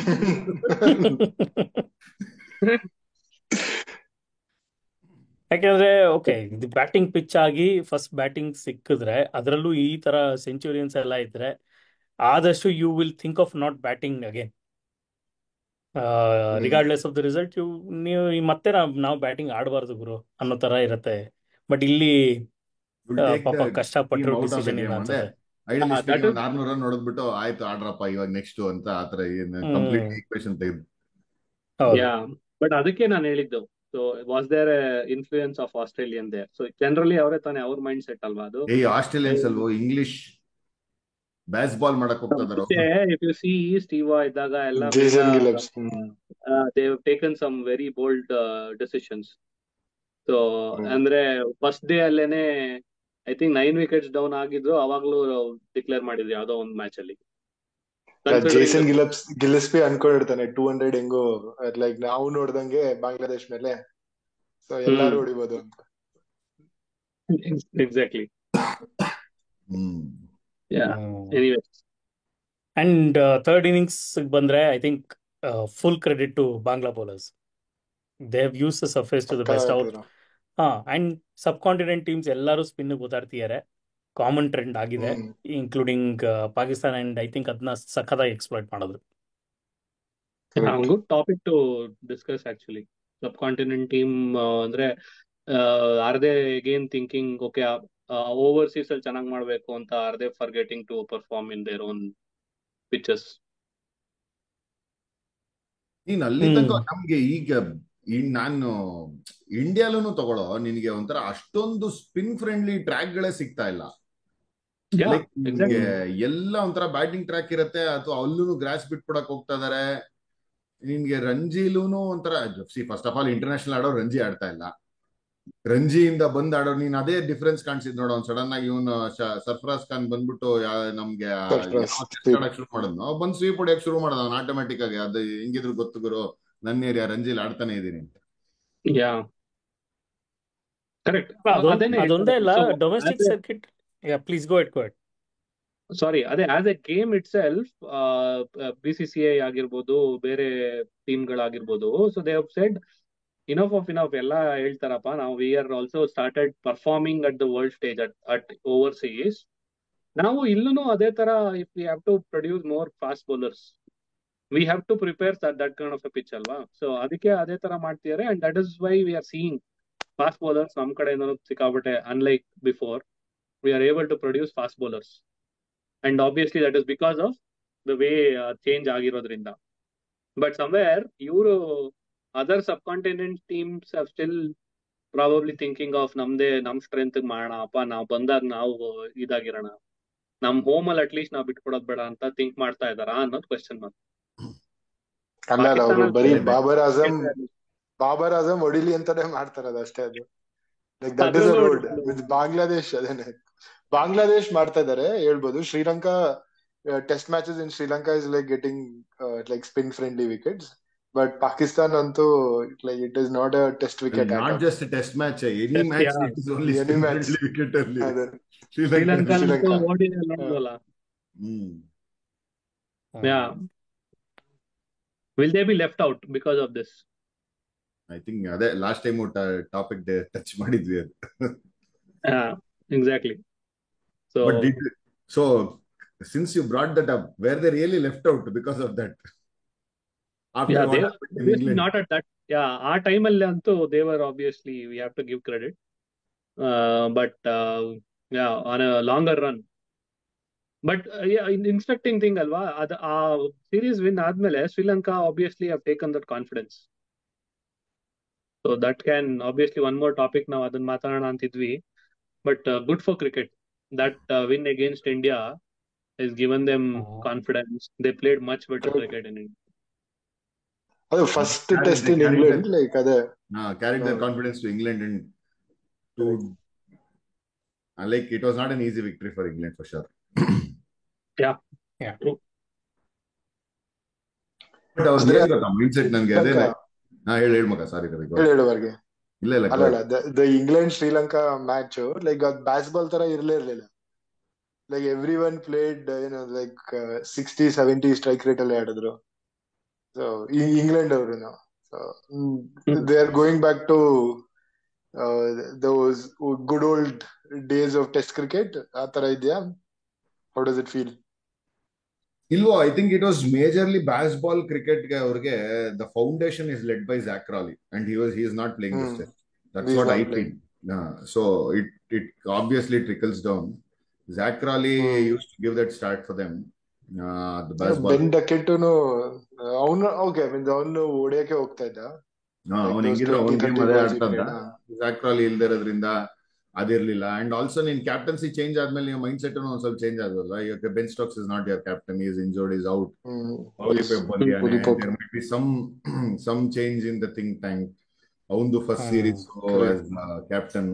ಯಾಕೆಂದ್ರೆ ಓಕೆ, ಇದು ಬ್ಯಾಟಿಂಗ್ ಪಿಚ್ ಆಗಿ ಫಸ್ಟ್ ಬ್ಯಾಟಿಂಗ್ ಸಿಕ್ಕಿದ್ರೆ, ಅದರಲ್ಲೂ ಈ ತರ ಸೆಂಚುರಿಯನ್ಸ್ ಎಲ್ಲ ಇದ್ರೆ ಆದಷ್ಟು you will think of not batting again regardless of the result. ನೀವು ಮತ್ತೆ ನಾವು ಬ್ಯಾಟಿಂಗ್ ಆಡಬಾರ್ದು ಗುರು ಅನ್ನೋ ತರ ಇರತ್ತೆ. ಬಟ್ ಇಲ್ಲಿ ಪಾಪ ಕಷ್ಟಪಟ್ಟರು ಡಿಸಿಷನ್ ಇಲ್ಲ ಅನ್ಸುತ್ತೆ. 400 ರನ್ ನೋಡಿದ್ಬಿಟ್ಟು ಆಯ್ತು ಆಡ್ರಪ್ಪ ಇವಾಗ ನೆಕ್ಸ್ಟ್ ಅಂತ ಆತರ ಕಂಪ್ಲೀಟ್ ಈಕ್ವೇಷನ್ ತೆಗೆದು. ಬಟ್ ಅದಕ್ಕೆ ನಾನು ಹೇಳಿದ್ದು, so was there influence of Australian there. So generally ಅವರೇ ತಾನೇ, ಅವ್ರ ಮೈಂಡ್ ಸೆಟ್ ಅಲ್ವಾ ಅದು. ಆಸ್ಟ್ರೇಲಿಯನ್ಸ್ ಅಲ್ವೋ ಇಂಗ್ಲಿಷ್ ಬ್ಯಾಸ್ ಬಾಲ್ ಮಾಡಕ್ ಹೋಗ್ತಾ ಇದಾರೆ. ಇಫ್ ಯು ಸಿ ಸ್ಟೀವಾ ಇದ್ದಾಗ ಎಲ್ಲ they have taken some very bold decisions. So ಅಂದ್ರೆ ಫಸ್ಟ್ ಡೇ ಅಲ್ಲೇನೆ ಐ ಥಿಂಕ್ 9 ವಿಕೆಟ್ಸ್ ಡೌನ್ ಆಗಿದ್ರು, ಅವಾಗ್ಲೂ ಡಿಕ್ಲೇರ್ ಮಾಡಿದ್ರು ಯಾವ್ದೋ ಒಂದು ಮ್ಯಾಚ್ ಅಲ್ಲಿ, ಕನ್ಸಿಡರಿಂಗ್ ಜೇಸನ್ ಗಿಲ್ಲಸ್ಪಿ ಅನ್ಕೊಂಡಿರ್ತಾನೆ 200 ಹೆಂಗೋ, ಲೈಕ್ ನಾವು ನೋಡ್ದಂಗೆ ಬಾಂಗ್ಲಾದೇಶ್ ಮೇಲೆ, ಸೊ ಎಲ್ಲಾರು ಹೊಡಿಬೋದು ಅಂತ. Exactly. Anyway, and third innings ಬಂದ್ರೆ I think full credit to Bangla bowlers. They have use the surface to the best out. And subcontinent teams ಎಲ್ಲರೂ ಸ್ಪಿನ್ ಓದಾಡ್ತಿದ್ದಾರೆ, ಕಾಮನ್ ಟ್ರೆಂಡ್ ಆಗಿದೆ, including Pakistan. And I think ಅದನ್ನ ಸಖತ್ತಾಗಿ exploit ಮಾಡಿದ್ರು. Good topic to discuss actually. Subcontinent team ಅಂದ್ರೆ are they again thinking okay overseas ಅಲ್ಲಿ ಚೆನ್ನಾಗಿ ಮಾಡ್ಬೇಕು ಅಂತ, are they forgetting to perform in their own pitches? ನೀನ್ ಅಲ್ಲಿ ತನಕ ನಮ್ಗೆ ಈಗ ನಾನು ಇಂಡಿಯಾಲೂ ತಗೊಳ್ಳೋ, ನಿನ್ಗೆ ಒಂಥರ ಅಷ್ಟೊಂದು ಸ್ಪಿನ್ ಫ್ರೆಂಡ್ಲಿ ಟ್ರ್ಯಾಕ್ ಗಳೇ ಸಿಗ್ತಾ ಇಲ್ಲ. ನಿಮ್ಗೆ ಎಲ್ಲ ಒಂಥರ ಬ್ಯಾಟಿಂಗ್ ಟ್ರ್ಯಾಕ್ ಇರತ್ತೆ, ಅಥವಾ ಅಲ್ಲೂ ಗ್ರಾಸ್ ಬಿಟ್ಬಿಡಕ್ ಹೋಗ್ತಾ ಇದಾರೆ. ನಿನ್ಗೆ ರಂಜಿಲೂನು ಒಂಥರ ಫಸ್ಟ್ ಆಫ್ ಆಲ್ ಇಂಟರ್ನ್ಯಾಷನಲ್ ಆಡೋ ರಂಜಿ ಆಡ್ತಾ ಇಲ್ಲ. ರಂಜಿಯಿಂದ ಬಂದ್ ಆಡೋ ನೀನ್ ಅದೇ ಡಿಫ್ರೆನ್ಸ್ ಕಾಣಿಸಿದ್ ನೋಡೋ. ಸಡನ್ ಆಗಿ ಇವನು ಸರ್ಫರಾಜ್ ಖಾನ್ ಬಂದ್ಬಿಟ್ಟು ನಮ್ಗೆ ಶುರು ಮಾಡೋದು, ಬಂದ್ ಸ್ವೀಪ್ ಹೊಡಿಯಕ್ ಶುರು ಮಾಡೋದು ಅವ್ನು ಆಟೋಮೆಟಿಕ್ ಆಗಿ. ಅದು ಹೆಂಗಿದ್ರು ಗೊತ್ತು ಗುರು, ನನ್ನ ಏರಿಯಾ ರಂಜಿಲ್ ಆಡ್ತಾನೆ ಇದೀನಿ ಅಂತ. ಅದೊಂದೇ ಇಲ್ಲ, domestic circuit. Please go it. Sorry, ಅದೇ as a game itself, BCCI ಆಗಿರ್ಬೋದು, ಬೇರೆ ಟೀಮ್ಗಳಾಗಿರ್ಬೋದು, so they have said enough of enough. ಎಲ್ಲ ಹೇಳ್ತಾರಪ್ಪ, ನಾವು we are also started performing at the world stage at overseas. ನಾವು ಇಲ್ಲೂ ಅದೇ ತರ, if we have to produce more fast bowlers, we have to prepare that kind of a pitch ಅಲ್ವಾ. So ಅದಕ್ಕೆ ಅದೇ ತರ ಮಾಡ್ತಿದ್ದಾರೆ. And that is why we are seeing fast bowlers ನಮ್ ಕಡೆಯಿಂದ ಸಿಕ್ಕಾಬಿಟ್ಟೆ. Unlike before, we are able to produce fast bowlers. And obviously that is because of the way change ಆಗಿರೋದ್ರಿಂದ. But somewhere ಇವರು other subcontinent teams have still probably thinking of ನಮ್ strength ಮಾಡೋಣ ಅಪ್ಪ, ನಾವು ಬಂದಾಗ ನಾವು ಇದಾಗಿರೋಣ, ನಮ್ ಹೋಮ್ ಅಲ್ಲಿ ಅಟ್ಲೀಸ್ಟ್ ನಾವು ಬಿಟ್ಕೊಡೋದ್ ಬೇಡ ಅಂತ ಥಿಂಕ್ ಮಾಡ್ತಾ ಇದಾರ ಅನ್ನೋದು ಕ್ವೆಶ್ಚನ್ ಮಾರ್ಕ್. ಅಲ್ಲ, ಅವರು ಬರೀ ಬಾಬರ್ ಆಜಮ್ ಹೊಡಿಲಿ ಅಂತಾನೆ ಮಾಡ್ತಾರದು ಅಷ್ಟೇ. ಅದು like that is a road with Bangladesh. ಅದೇನೆ ಬಾಂಗ್ಲಾದೇಶ್ ಮಾಡ್ತಾ ಇದಾರೆ ಹೇಳ್ಬೋದು. Sri Lanka test matches in Sri Lanka is like getting like spin friendly wickets, but Pakistan ಅಂತೂ like it is not a test wicket. Not just test match, any match it is only spin friendly wicket ಅಲ್ಲಿ. ಶ್ರೀಲಂಕಾ ನೋಡೋಲ್ಲ. Will they be left out because of this? I think ಅದೇ last time topic touch ಮಾಡಿದ್ವಿ ಅದು. Exactly. So since you brought that up, were they really left out because of that? Not at that. ಆ time ಅಲ್ಲಿ ಅಂತೂ they were obviously, we have to give credit, but on a longer run. But instructing thing ಅಲ್ವಾ, ಆ series win ಆದ್ಮೇಲೆ Sri Lanka obviously have taken that confidence. So that can obviously one more topic ನಾವು ಅದನ್ನ ಮಾತಾಡೋಣ ಅಂತಿದ್ವಿ. But good for cricket. That win against India has given them confidence. They played much better cricket in India. ಅದು first test in England, like ಅದೇ carried their confidence to England, and to like it was not an easy victory for England for sure. Yeah. True. But I was there with the mindset ನನಗೆ ಅದೇ ಹೇಳಿ ಮಗ, sorry ಹೇಳುವರ್ಗೆ ಅಲ್ಲ, the England Sri Lanka match like ಅದು bazball ತರ ಇರ್ಲಿಲ್ಲ. Like every one played like 60-70 strike rate ಅಲ್ಲಿ ಆಡಿದ್ರು. ಸೊ ಇಂಗ್ಲೆಂಡ್ ಅವರು they are going back to those good old days of test cricket. ಆ ತರ ಇದೆಯಾ? How does it feel? ಇಲ್ವೋ, I think it was majorly bazball ಕ್ರಿಕೆಟ್ಗೆ ಅವ್ರಿಗೆ the foundation is led by Zak Crawley, and he is not playing this test. That's what I think. So it obviously trickles down. Zach Raleigh used to give that start for them. The baseball. Ben Duckett ಅವನು okay, ಅವನು ಓಡಿಯಕ್ಕೆ ಹೋಗ್ತಾ ಇದ್ದ. ಅವನು ಹೆಂಗಿದ್ರು ಅವನ game ಅದೇ ಆಡ್ತಾ ಇದ್ದ. Zach Raleigh ಇಲ್ದಿರೋದ್ರಿಂದ ಅದಿರ್ಲಿಲ್ಲ. ಅಂಡ್ ಆಲ್ಸೋ ನಿನ್ ಕ್ಯಾಪ್ಟನ್ಸಿ ಚೇಂಜ್ ಆದ್ಮೇಲೆ ನಿಮ್ಮ ಮೈಂಡ್ ಸೆಟ್ ಒಂದ್ ಸ್ವಲ್ಪ ಚೇಂಜ್ ಆಗೋಲ್ವಾ. ಈಗ Ben Stokes is not your captain, he is injured, he is out. There might be some change in the think tank. ಅವಂದು first series as captain.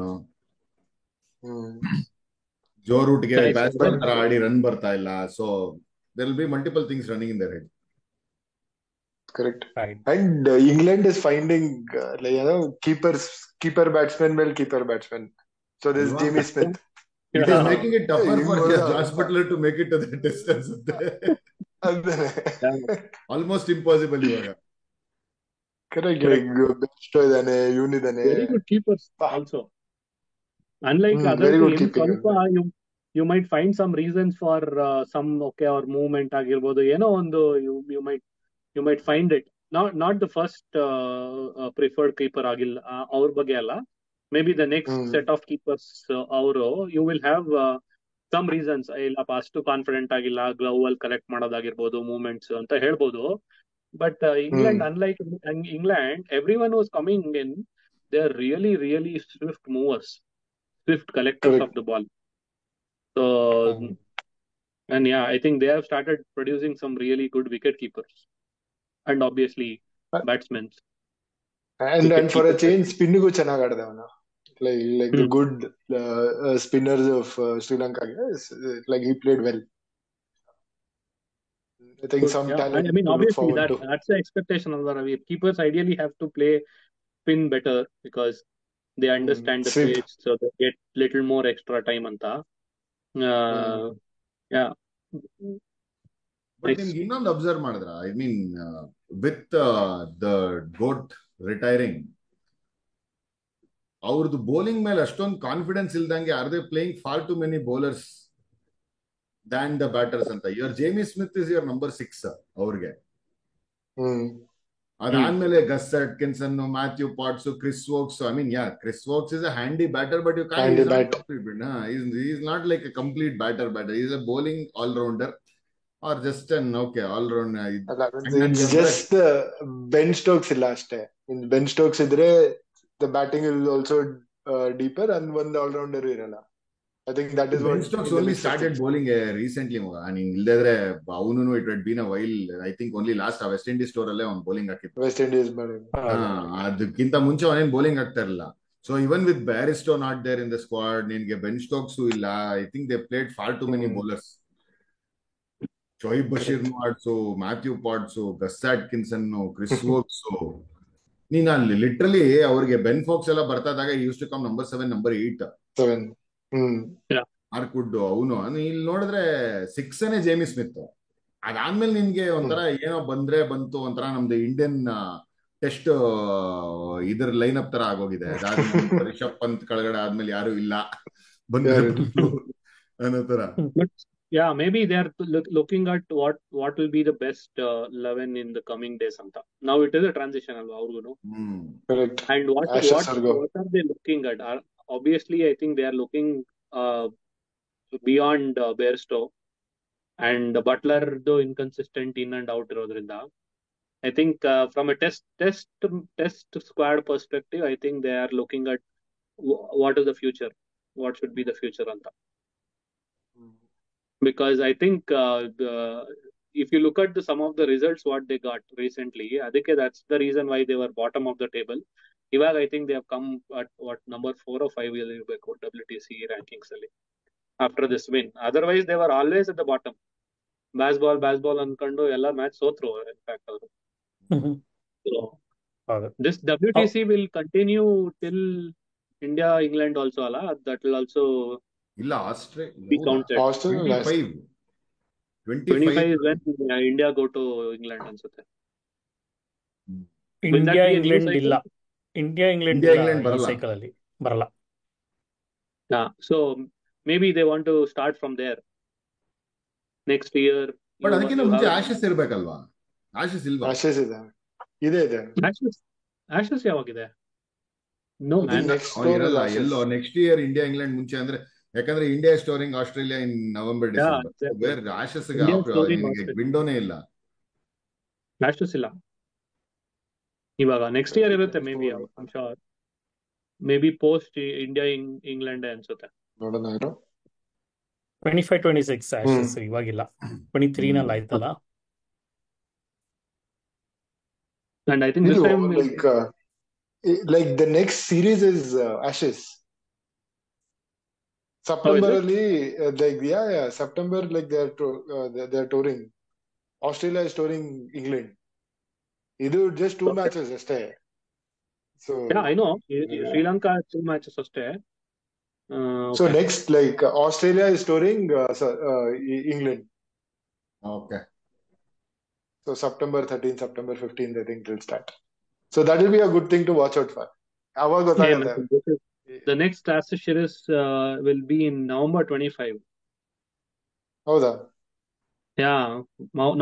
Joe ರೂಟ್ಗೆ Nice. Batsman ತರ ಆಡಿ run ಬರ್ತಾ ಇಲ್ಲ. So there will be multiple things running in their head. correct. Right. And England is finding like keeper batsman ಮೇಲೆ keeper batsman. So this ಅಲ್ವಾ? Jamie Smith. It is making it tougher ಹಿಂಗ್ for ಹೊಡ್ದ Josh Butler to make it to the test ಅನ್ಸುತ್ತೆ. ಅದೇನೆ. Almost impossible ಇವಾಗ. Correct. Like best ಇದಾನೆ, ಇವನಿದಾನೆ. Very good keepers also. Unlike other very good teams, keeping. ಸ್ವಲ್ಪ you might find some reasons for some okay or movement ಆಗಿರ್ಬೋದು, ಏನೋ ಒಂದು you might find it. Not the first preferred keeper ಆಗಿಲ್ಲ, ಅವ್ರ ಬಗ್ಗೆ ಅಲ್ಲ. Maybe the next set of keepers ಅವರು you will have some reasons. ಇಲ್ಲಪ್ಪ ಅಷ್ಟು ಕಾನ್ಫಿಡೆಂಟ್ ಆಗಿಲ್ಲ, ಗ್ಲೌ ಅಲ್ಲಿ ಕಲೆಕ್ಟ್ ಮಾಡೋದಾಗಿರ್ಬೋದು, ಮೂವ್ಮೆಂಟ್ಸ್ ಅಂತ ಹೇಳ್ಬೋದು. But England, unlike England, everyone who's coming in, they are really, really swift movers, swift collectors Correct. of the ball. So, and yeah, I think they have started producing some really good wicket keepers, and obviously batsmen. And for a change, ಸ್ಪಿನ್ನಿಗೂ ಚೆನ್ನಾಗಿ ಆಡಿದ ಅವನು. Like the good spinners of Sri Lanka, yes, like he played well. I think some Yeah, talent I mean, to look obviously forward to. that's the expectation of the Ravi. Keepers ideally have to play spin better because they understand the Sweep. pitch, so they get little more extra time anta. Yeah. But Nice. ನಿಮ್ಗೆ ಇನ್ನೊಂದು observe ಮಾಡಿದ್ರ, I mean with the goat retiring, ಅವ್ರದ್ದು bowling ಮೇಲೆ ಅಷ್ಟೊಂದು confidence ಇಲ್ದಂಗೆ are they playing for too many bowlers than the batters ಅಂತ. Your Jamie Smith is your number 6 ಅವ್ರಿಗೆ. ಅದಾದ್ಮೇಲೆ Gus Atkinson, Matthew Potts, Chris Woakes. I mean Chris Woakes is a handy batter, but you can is not like a complete batter. Is a bowling allrounder or just an okay all-round. It's just Ben Stokes ಇಲ್ಲ ಅಷ್ಟೇ. Ben Stokes ಇದ್ರೆ the batting is also deeper and one all-rounder ಇರಲ್ಲ. I think that is Ben what Stokes only started bowling recently. ಇಲ್ದಿದ್ರೆ ಅವನು it had been a while. I think only last West Indies tour ಅಲ್ಲೇ ಅವ್ನು bowling ಹಾಕಿತ್ತು. West Indies bowling. ಅದಕ್ಕಿಂತ ಮುಂಚೆ ಅವನೇನು bowling ಆಗ್ತಾ ಇರಲಿಲ್ಲ. So even with Bairstow not there in the squad, ನಿನ್ಗೆ Ben Stokes ಇಲ್ಲ. I think they played far too many bowlers. Shoaib Bashir ಆಡ್ಸು, Matthew Potts, Gus Atkinson, Chris Woakes. ನೀನ್ ಅಲ್ಲಿ ಲಿಟ್ರಲಿ ಅವ್ರಿಗೆ ಬೆನ್ ಫೋಕ್ಸ್ ಎಲ್ಲ ಬರ್ತಾ ಇದ್ದಾಗ used to come number 7, number 8 ಆರ್ಕುಡ್. ಅವನು ಇಲ್ಲಿ ನೋಡಿದ್ರೆ 6 ಜೇಮಿ ಸ್ಮಿತ್. ಅದಾದ್ಮೇಲೆ ನಿನ್ಗೆ ಒಂಥರ ಏನೋ ಬಂದ್ರೆ ಬಂತು, ಒಂಥರ ನಮ್ದು ಇಂಡಿಯನ್ ಟೆಸ್ಟ್ ಇದ್ರ ಲೈನ್ ಅಪ್ ತರ ಆಗೋಗಿದೆ. ಅದಾದ್ಮೇಲೆ ರಿಷಬ್ ಪಂತ್ ಕೆಳಗಡೆ ಆದ್ಮೇಲೆ ಯಾರು ಇಲ್ಲ, ಬಂದ್ರೆ ಅನ್ನೋ ತರ. Yeah, maybe they are looking at what will be the best 11 in the coming days anta. Now it is a transition alva avurguno. Correct. And what are they looking at? Obviously I think they are looking beyond Bairstow, and Butler though inconsistent in and out irodrinda. I think from a test squad perspective, I think they are looking at what is the future, what should be the future anta. Because I think if you look at some of the results what they got recently, adike that's the reason why they were bottom of the table. Iವಾಗ I think they have come at what number 4 or 5 ಇರಬೇಕು WTC rankings ಅಲ್ಲಿ after this win. Otherwise they were always at the bottom. Baseball ಅನ್ಕೊಂಡು ಎಲ್ಲ match ಸೋತ್ರು in fact ಅವರು. This WTC will continue till India England also ಅಲ್ಲ, that will also ಇಲ್ಲ Australia 25 is when India go to England ಅನ್ಸುತ್ತೆ. India England ಇಲ್ಲ, India England cycle ಅಲ್ಲಿ ಬರಲ್ಲ. So maybe they want to start from there next year. But ಅದಕ್ಕಿಂತ ಮುಂಚೆ ashes ಇರ್ಬೇಕಲ್ವಾ? Ashes ಇಲ್ವಾ? Ashes ಇದೆ. ಆಶಸ್ ಯಾವಾಗಿದೆ? No, ಎಲ್ಲೋ next year India England ಮುಂಚೆ ಅಂದ್ರೆ, ಯಾಕಂದ್ರೆ India storing Australia in November December. ಬೇರೆ ಆಶಸ್ ವಿಂಡೋನೇ ಇಲ್ಲ. ಆಶಸ್ ಇಲ್ಲ ಇವಾಗ. ನೆಕ್ಸ್ಟ್ ಇಯರ್ ಇರುತ್ತೆ may be, I sure. May be post India England ಅನ್ಸುತ್ತೆ. 25-26 ಆಶಸ್ ಇವಾಗಿಲ್ಲ, 23 ನಲ್ಲಿ ಆಯ್ತಲ್ಲ. And I think this time like, like the next series is Ashes. How is September it? ಅಲ್ಲಿ September like they are touring. Australia is touring England. ಇದು just 2 okay. Matches ಅಷ್ಟೇ. So yeah I know. Sri Lanka 2 matches ಅಷ್ಟೇ. So okay. Next like Australia is touring England. Okay. So September 13th, September 15th, I think it will start. So that will be a good thing to watch out for. ಅವಾಗ ಗೊತ್ತಾಗತ್ತೆ. The next Ashes series will be in November 25. ಹೌದಾ? Yeah,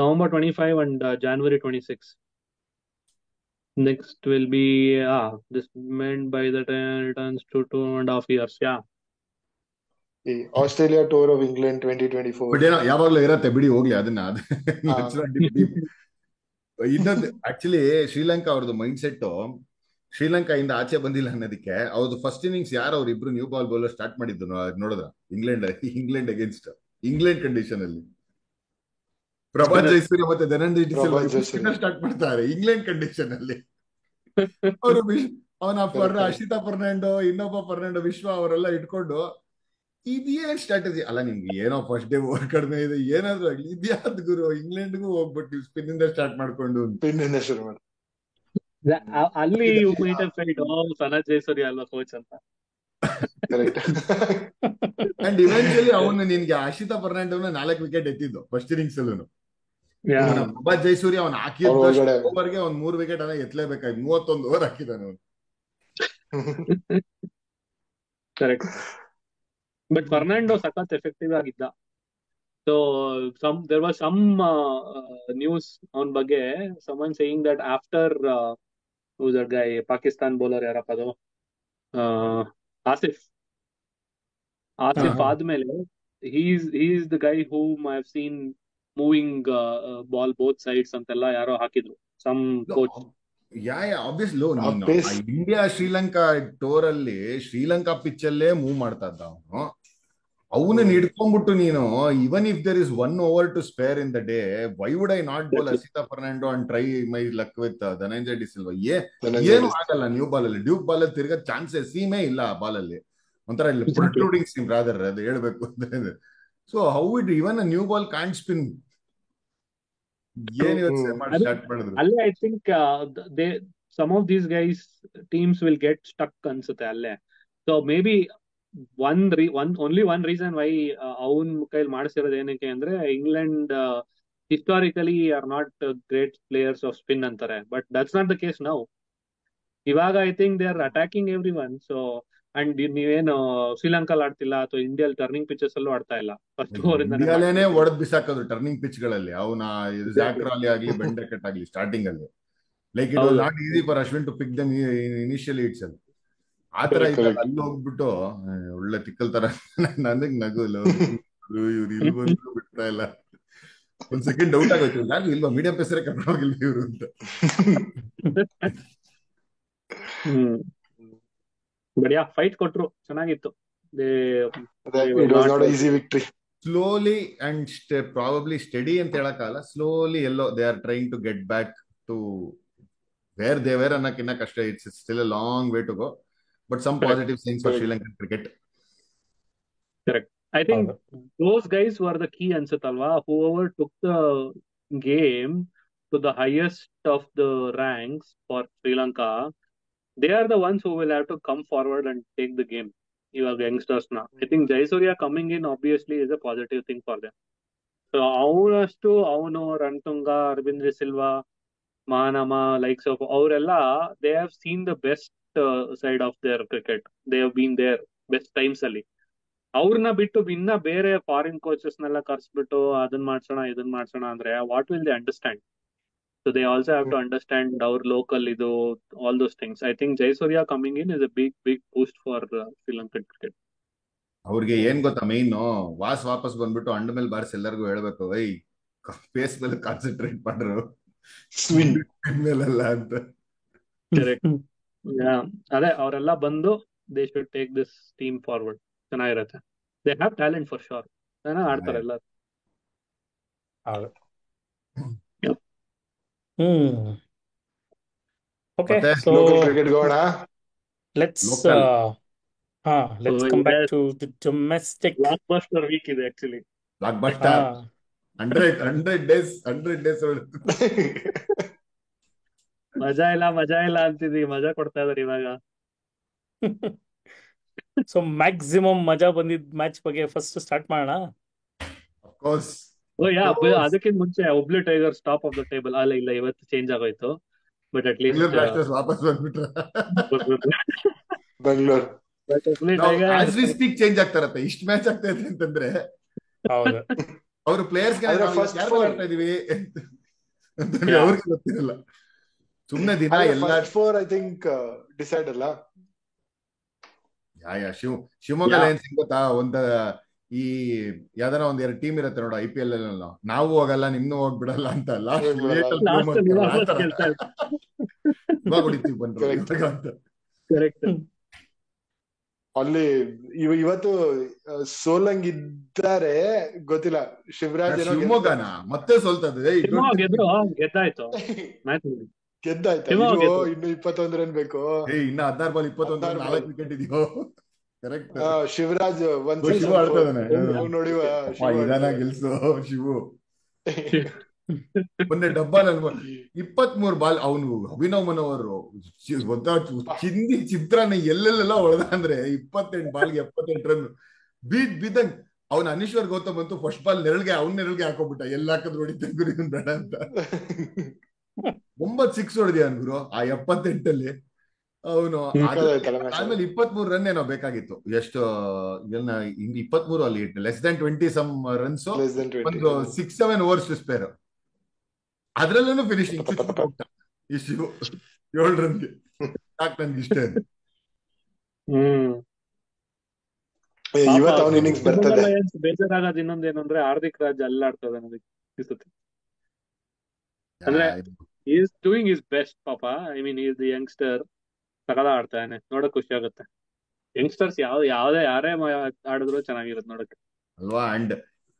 November 25 and January 26. Next will be this meant by the time returns to 2.5 years. Yeah. ಈ Australia tour of England 2024. But ಏನೋ ಯಾವಾಗ್ಲೂ ಇರತ್ತೆ ಬಿಡಿ, ಹೋಗ್ಲಿ ಅದನ್ನ. ಹಾ. ಇನ್ನೊಂದು ಆಕ್ಚುಲಿ ಶ್ರೀಲಂಕಾ ಅವ್ರದ್ದು ಮೈಂಡ್ ಸೆಟ್, ಶ್ರೀಲಂಕಾ ಇಂದ ಆಚೆ ಬಂದಿಲ್ಲ ಅನ್ನೋದಕ್ಕೆ ಅವ್ರದ್ದು ಫಸ್ಟ್ ಇನ್ನಿಂಗ್ಸ್ ಯಾರು ಅವ್ರಿಬ್ರು ನ್ಯೂ ಬಾಲ್ ಬೌಲರ್ ಸ್ಟಾರ್ಟ್ ಮಾಡಿದ್ದು ನೋಡಿದ್ರ? ಇಂಗ್ಲೆಂಡ್ ಅಗೇನ್ಸ್ಟ್ ಇಂಗ್ಲೆಂಡ್ ಕಂಡೀಷನ್ ಅಲ್ಲಿ ಪ್ರಭಾತ್ ಜೈಸೂರ್ಯ ಮತ್ತೆ ಧನಂಜಯ ಡಿಸಿಲ್ವಾ ಸ್ಟಾರ್ಟ್ ಮಾಡ್ತಾರೆ ಇಂಗ್ಲೆಂಡ್ ಕಂಡೀಷನ್ ಅಲ್ಲಿ. ಅವರು ಅಶಿತಾ ಫರ್ನಾಂಡೋ, ಇನ್ನೊಬ್ಬ ಫರ್ನಾಂಡೋ, ವಿಶ್ವ ಅವರೆಲ್ಲ ಇಟ್ಕೊಂಡು ಇದೇನ್ ಸ್ಟ್ರಾಟಜಿ ಅಲ್ಲ ನಿಮ್ಗೆ? ಏನೋ ಫಸ್ಟ್ ಡೇ ಓವರ್ ಕಡಿಮೆ ಇದೆ, ಏನಾದ್ರು ಆಗ್ಲಿ ಇದ್ಯಾವ್ದು ಗುರು, ಇಂಗ್ಲೆಂಡ್ಗೂ ಹೋಗ್ಬಿಟ್ಟು ಸ್ಪಿನ್ ಇಂದ ಸ್ಟಾರ್ಟ್ ಮಾಡ್ಕೊಂಡು ಶುರು ಮಾಡಿ. ಅಲ್ಲಿ you might have felt Sanath Jayasuriya ಅಲ್ವಾ ಕೋಚ್ ಅಂತ. ಅಂಡ್ ಇವೆಂಚುಲಿ ಅವನು ನಿನ್ಗೆ ಆಶಿತಾ ಫರ್ನಾಂಡೋನ 4 ವಿಕೆಟ್ ಎತ್ತಿದ್ದು ಫಸ್ಟ್ ಇನ್ನಿಂಗ್ಸ್ ಅಲ್ಲೂ. ಪ್ರಭಾತ್ ಜೈಸೂರ್ಯ ಅವನು ಹಾಕಿದ ಓವರ್ಗೆ ಒಂದ್ 3 ವಿಕೆಟ್ ಅನ್ನ ಎತ್ತಲೇಬೇಕಾಯ್ತು. 31 ಓವರ್ ಹಾಕಿದಾನೆ ಅವನು. ಕರೆಕ್ಟ್. ಬಟ್ ಫರ್ನಾಂಡೋ ಸಖತ್ ಎಫೆಕ್ಟಿವ್ ಆಗಿದ್ದ. So there was some news ಅವನ ಬಗ್ಗೆ, someone saying that after who's that guy, Pakistan bowler ಯಾರಪ್ಪ ಅದು, ಆಸಿಫ್ ಆದ್ಮೇಲೆ he's the guy whom I have seen moving ball both sides ಅಂತೆಲ್ಲ ಯಾರೋ ಹಾಕಿದ್ರು some coach. Obviously India Sri Lanka tour ಅಲ್ಲಿ ಶ್ರೀಲಂಕಾ ಪಿಚ್ ಅಲ್ಲೇ ಮೂವ್ ಮಾಡ್ತಾ ಇದ್ದ ಅವನನ್ನ ಹಿಡ್ಕೊಂಡ್ಬಿಟ್ಟು ನೀನು, even if there is 1 over to spare in the day, why would I not bowl Ashita Fernando and try my luck with Dhananjay De Silva? ಏನು ಆಗಲ್ಲ new ball ಅಲ್ಲಿ. ಡ್ಯೂಕ್ ಬಾಲ್ ಅಲ್ಲಿ ತಿರ್ಗಾ ಚಾನ್ಸಸ್ ಸೀಮೇ ಇಲ್ಲ ಆ ಬಾಲ್ ಅಲ್ಲಿ. ಒಂಥರ ಪ್ರೊಟ್ರೂಡಿಂಗ್ seem rather ಅದು ಹೇಳ್ಬೇಕು ಅಂದ್ರೆ. So how it even new ball can't spin. ಏನ್ ಸ್ಟಾರ್ಟ್ ಮಾಡಿದ್ರು ಅಲ್ಲೇ I think some of these guys teams will get stuck ಅನ್ಸುತ್ತೆ ಅಲ್ಲೇ. So maybe only one reason why ಅವನ್ ಕೈಲಿ ಮಾಡಿಸಿರೋದು ಏನಕ್ಕೆ ಅಂದ್ರೆ, England historically are not great players of spin ಅಂತಾರೆ. But that's not the case now. ಇವಾಗ I think they are attacking everyone. So and ನೀವೇನು ಶ್ರೀಲಂಕಾಲ್ ಆಡ್ತಿಲ್ಲ ಅಥವಾ ಇಂಡಿಯಾಲ್ ಟರ್ನಿಂಗ್ ಪಿಚಸ್ ಅಲ್ಲೂ ಆಡ್ತಾ ಇಲ್ಲ. ಫಸ್ಟ್ ಓವರ್ ಇಂಡಿಯಾಲೇನೆ ಒಡೆದ್ ಬಿಸಾಕೋದು ಟರ್ನಿಂಗ್ ಪಿಚ್ ಗಳಲ್ಲಿ. ಅವನ ಜಾಕ್ರಾಲಿ ಆಗ್ಲಿ ಬೆಂಡೆಕಟ್ ಆಗ್ಲಿ ಸ್ಟಾರ್ಟಿಂಗ್ ಅಲ್ಲಿ like it was not easy for Ashwin to pick them initially it's ಅಲ್ಲಿ. ಆತರ ಅಲ್ಲಿ ಹೋಗ್ಬಿಟ್ಟು ಒಳ್ಳೆ ತಿಕ್ಕಲ್ ತರ ನನಗ್ ನಗುಲು ಇವ್ರು ಇಲ್ಲಿ ಬಂದ್ರು ಬಿಡ್ತಾ ಇಲ್ಲ. ಒಂದ್ ಸೆಕೆಂಡ್ ಡೌಟ್ ಆಗೋಯ್ತು, ಯಾರು ಇಲ್ವಾ ಮೀಡಿಯಂ ಪೇಸರೇ ಕರ್ಕೊಂಡು ಹೋಗಿಲ್ಲ ಇವ್ರು ಅಂತ. ಬಡಿಯಾ ಫೈಟ್ ಕೊಟ್ರು, ಚೆನ್ನಾಗಿತ್ತು. ಸ್ಲೋಲಿ ಅಂಡ್ ಪ್ರಾಬಬ್ಲಿ ಸ್ಟಡಿ ಅಂತ ಹೇಳಕ್ಕಾಗಲ್ಲ, ಸ್ಲೋಲಿ ಎಲ್ಲೋ they are trying to get back to where they were ಅನ್ನಕ್ಕಿನ್ನ ಕಷ್ಟ. It's still a long way to go, but some positive things for Sri Lankan cricket. Correct. I think those guys were the key ansatalva. Whoever took the game to the highest of the ranks for Sri Lanka, they are the ones who will have to come forward and take the game. You are the youngsters now. I think Jayasuriya coming in obviously is a positive thing for them. So avanu Rantunga, Arvind Silva, Mahanama, likes of Aurella, they have seen the best side of their cricket. They have been there best times ಅಲ್ಲಿ. ಅವ್ರನ್ನ ಬಿಟ್ಟು ಇನ್ನ ಬೇರೆ foreign coaches ನೆಲ್ಲ ಕರ್ಸ್ಬಿಟ್ಟು ಅದನ್ನ ಮಾಡ್ಸೋಣ ಇದನ್ನ ಮಾಡ್ಸೋಣ ಅಂದ್ರೆ what will they understand? So they also have to understand ಅವ್ರ ಲೋಕಲ್ ಇದು all those things. I think Jayasuriya coming in is a big boost for Sri Lankan cricket. ಅವ್ರಿಗೆ ಏನ್ ಗೊತ್ತಾ ಮೈನ್, ವಾಪಸ್ ಬಂದ್ಬಿಟ್ಟು ಅಂಡ ಮೇಲೆ ಬಾರಿಸಿ ಎಲ್ಲರಿಗೂ ಹೇಳ್ಬೇಕು, ವೈ ಫೇಸ್ ಮೇಲೆ ಕಾನ್ಸಂಟ್ರೇಟ್ ಮಾಡ್ರು ಸ್ವಿಂಗ್ ಮೇಲಲ್ಲ ಅಂತ. ಅದೇ ಅವರೆಲ್ಲ ಬಂದು they should take this team forward. ಚೆನ್ನಾಗಿರತ್ತೆ. They have talent for sure. ಚೆನ್ನಾಗಿ ಆಡ್ತಾರೆ ಎಲ್ಲರೂ. Okay, so local cricket go on, let's Let's come back to the domestic. Blockbuster week ಇದೆ ಆಕ್ಚುಲಿ. ಬ್ಲಾಕ್ ಬಸ್ಟರ್ 100 ಡೇಸ್ ಮಜಾ ಇಲ್ಲ ಅಂತಿದ್ವಿ, ಮಜಾ ಕೊಡ್ತಾ ಇದಾರೆ ಇವಾಗ. ಸೊ ಮ್ಯಾಕ್ಸಿಮಮ್ ಮಜಾ ಬಂದಿದ್ ಮ್ಯಾಚ್ ಬಗ್ಗೆ ಫಸ್ಟ್ ಸ್ಟಾರ್ಟ್ ಮಾಡೋಣ. ಕೋರ್ಸ್ ಅದಕ್ಕಿಂತ ಮುಂಚೆ Hubli tigers top of the table. ಇಲ್ಲ ಇವತ್ತು ಚೇಂಜ್ ಆಗೋಯ್ತು, ಬಟ್ ಅಟ್ ಲೀಸ್ಟ್ ಬ್ಲಾಸ್ಟರ್ಸ್ ವಾಪಸ್ ಬಂದ್ಬಿಟ್ರ. Bengaluru Hubli as we tigers speak change ಆಗ್ತಾರತ್ತೆ. ಇಷ್ಟು ಮ್ಯಾಚ್ ಆಗ್ತಾ ಇದೆ ಅಂತಂದ್ರೆ ಹೌದು. ಅವ್ರ ಪ್ಲೇಯರ್ಸ್ ಆದ್ರೆ first four- ಆಡ್ತಾ ಇದೀವಿ ಅಂತಂದ್ರೆ ಅವ್ರಿಗೆ ಗೊತ್ತಿರಲ್ಲ. ಸುಮ್ನೆ ದಿನ ಎಲ್ಲ first four I think decide ಅಲ್ಲ. ಶಿವಮೊಗ್ಗ ಲಯನ್ಸ್ ಗೊತ್ತಾ, ಈ ಯಾವ್ದಾರ ಒಂದ್ 2 ಟೀಮ್ ಇರುತ್ತೆ ನೋಡು IPL ಅಲ್ಲಿ, ನಾವು ಹೋಗಲ್ಲ ನಿಮ್ನು ಹೋಗ್ಬಿಡಲ್ಲ ಅಂತ ಲಾಸ್ಟ್ ಕೇಳ್ತಾ ಹೊಡಿತೀವಿ ಬಂದ್ರು Correct. ಇವಾಗ ಅಂತ. ಕರೆಕ್ಟ್. ಅಲ್ಲಿ ಇವತ್ತು ಸೋಲಂಗಿದ್ದಾರೆ ಗೊತ್ತಿಲ್ಲ. ಶಿವರಾಜ್ ಏನೋ ಶಿವಮೊಗ್ಗನ ಮತ್ತೆ ಸೋಲ್ತದೆ. ಗೆದ್ರು, ಗೆದ್ದಾಯ್ತು ಮ್ಯಾಚ್. ಗೆದ್ದಾಯ್ತಾ? ಶಿವಮೊಗ್ಗ ಗೆದ್ದು. ಇನ್ನು 21 ರನ್ ಬೇಕು. ಇನ್ನ 16 ಬಾಲ್ 21 16 4 ವಿಕೆಟ್ ಇದೆಯೋ. ಕರೆಕ್ಟ್. ಶಿವರಾಜ್ ಒಂದ್ ಶಿವು ಆಡ್ತಾ ಇದಾನೆ. ನೋಡಿವ ಇದಾನ ಗೆಲ್ಸು ಶಿವು. ಮೊನ್ನೆ ಡಬ್ಬಾಲ್ 23 ಬಾಲ್ ಅವನು ಅಭಿನವ್ ಮನೋಹರ್ ಚಿಂದಿ ಚಿತ್ರಾನ ಎಲ್ಲೆಲ್ಲೆಲ್ಲ ಹೊಡೆದ ಅಂದ್ರೆ 28 ಬಾಲ್ಗೆ 78 ರನ್ ಬಿದ್ದಂಗ್. ಅವ್ನ ಅನೀಶ್ವರ್ ಗೌತಮ್ ಅಂತೂ ಫಸ್ಟ್ ಬಾಲ್ ನೆರಳಿಗೆ ಹಾಕೋಬಿಟ್ಟ. ಎಲ್ಲ ಹಾಕಿದ್ರು ಹೊಡಿತ ಗುರಿ ಬೇಡ ಅಂತ 9 6 ಹೊಡೆದಿಯ ಗುರು ಆ 78 ಅವನು. ಆದ್ಮೇಲೆ 23 ರನ್ ಏನೋ ಬೇಕಾಗಿತ್ತು. ಎಷ್ಟು 23 ಅಲ್ಲಿ ಲೆಸ್ ದನ್ 20 ಸಮ್ ರನ್ಸ್, ಒಂದು 6-7 ಓವರ್ಸ್ ಟು ಸ್ಪೇರ್. ಅದ್ರಲ್ಲೂ ಫಿನಿಶಿಂಗ್ ಇಶ್ಯೂ 7 ರನ್ಗೆ ಸಾಕು ನನ್ಗೆ ಇಷ್ಟ. ಇವತ್ತು ಅವನ ಇನ್ನಿಂಗ್ಸ್ ಬರ್ತದೆ. ಬೇಜಾರಾಗೋದು ಇನ್ನೊಂದೇನು ಅಂದ್ರೆ ಹಾರ್ದಿಕ್ ರಾಜ್ ಅಲ್ಲಾಡ್ತದೆ ನನಗೆ ಅನ್ಸುತ್ತೆ. ಅಂದ್ರೆ ಈಸ್ ಡೂಯಿಂಗ್ ಇಸ್ ಬೆಸ್ಟ್ ಪಾಪ. I mean is the youngster, ಸಕಲ ಆಡ್ತಾನೆ, ನೋಡಕ್ ಖುಷಿ ಆಗುತ್ತೆ. ಯಂಗ್ಸ್ಟರ್ಸ್ ಯಾರೇ ಆಡಿದ್ರು ಚೆನ್ನಾಗಿರುತ್ತೆ ನೋಡಕ್ಕೆ ಅಲ್ವಾ. ಅಂಡ್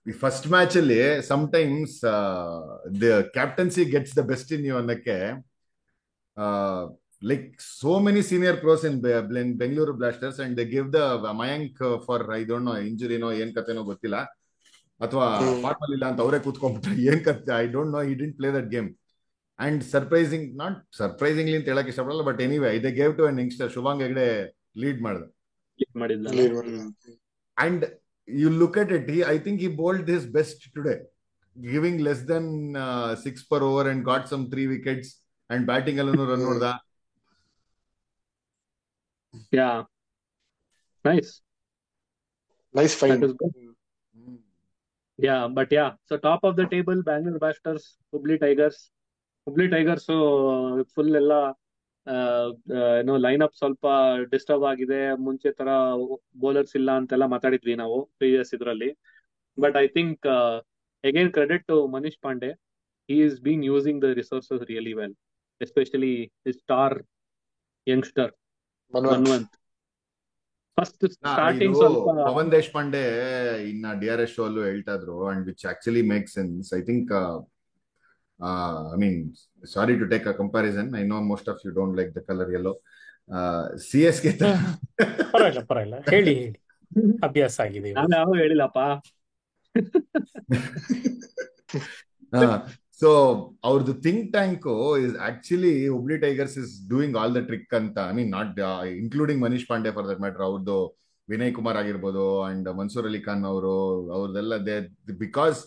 ಈ ಫಸ್ಟ್ ಮ್ಯಾಚ್ ಅಲ್ಲಿ sometimes the captaincy gets the best in you ಅನ್ನಕ್ಕೆ, like so many senior pros in Bengaluru blasters and they give the Mayank for I don't know ಇಂಜುರಿನೋ ಏನ್ ಕತೆನೋ ಗೊತ್ತಿಲ್ಲ, ಅಥವಾ ಫಾರ್ಮಲ್ ಇಲ್ಲ ಅಂತ ಅವರೇ ಕೂತ್ಕೊಂಡ್ಬಿಟ್ರೆ ಏನ್ ಕತೆ I don't know. He didn't play that game. And not surprisingly ಅಂತ ಹೇಳಕ್ ಇಷ್ಟಪಡಲ್ಲ, but anyway they gave to an youngster. Shubhang Hegde lead ಮಾಡಿದ. And you look at it, I think he bowled his best today, giving less than 6 per over and got some 3 wickets and batting allanu run hodda. Yeah, nice find. That is good. Yeah, but yeah, so top of the table Bangalore Blasters, Hubli Tigers full ಎಲ್ಲ ಏನೋ line up ಸ್ವಲ್ಪ disturb ಆಗಿದೆ. ಮುಂಚೆ ತರ bowlers ಇಲ್ಲ ಅಂತೆಲ್ಲ ಮಾತಾಡಿದ್ವಿ ನಾವು ಪ್ರೀವಿಯಸ್ ಇದ್ರಲ್ಲಿ. But I think again credit to Manish Pandey. He is been using the resources really well, especially star youngster Manvanth. First starting ಸ್ವಲ್ಪ ಪವನ್ ದೇಶಪಾಂಡೆ ಇನ್ನ DRS ಶೋ ಅಲ್ಲೂ ಹೇಳ್ತಾ ಇದ್ರು, and which actually make sense. I think I mean, sorry to take a comparison. I know most of you don't like the color yellow. CSK ಪರವಾಗಿಲ್ಲ ಹೇಳಿ ಅಭ್ಯಾಸ ಆಗಿದೆ. ನಾನು ಯಾವ ಹೇಳಿಲ್ಲಪ್ಪ. ಸೊ ಅವ್ರದ್ದು think tank is actually Hubli Tigers is doing all the trick ಅಂತ. I mean, not including Manish Pandey for that matter. ಅವ್ರದ್ದು ವಿನಯ್ ಕುಮಾರ್ ಆಗಿರ್ಬೋದು ಅಂಡ್ ಮನ್ಸೂರ್ ಅಲಿ ಖಾನ್ ಅವ್ರದೆಲ್ಲ ಬಿಕಾಸ್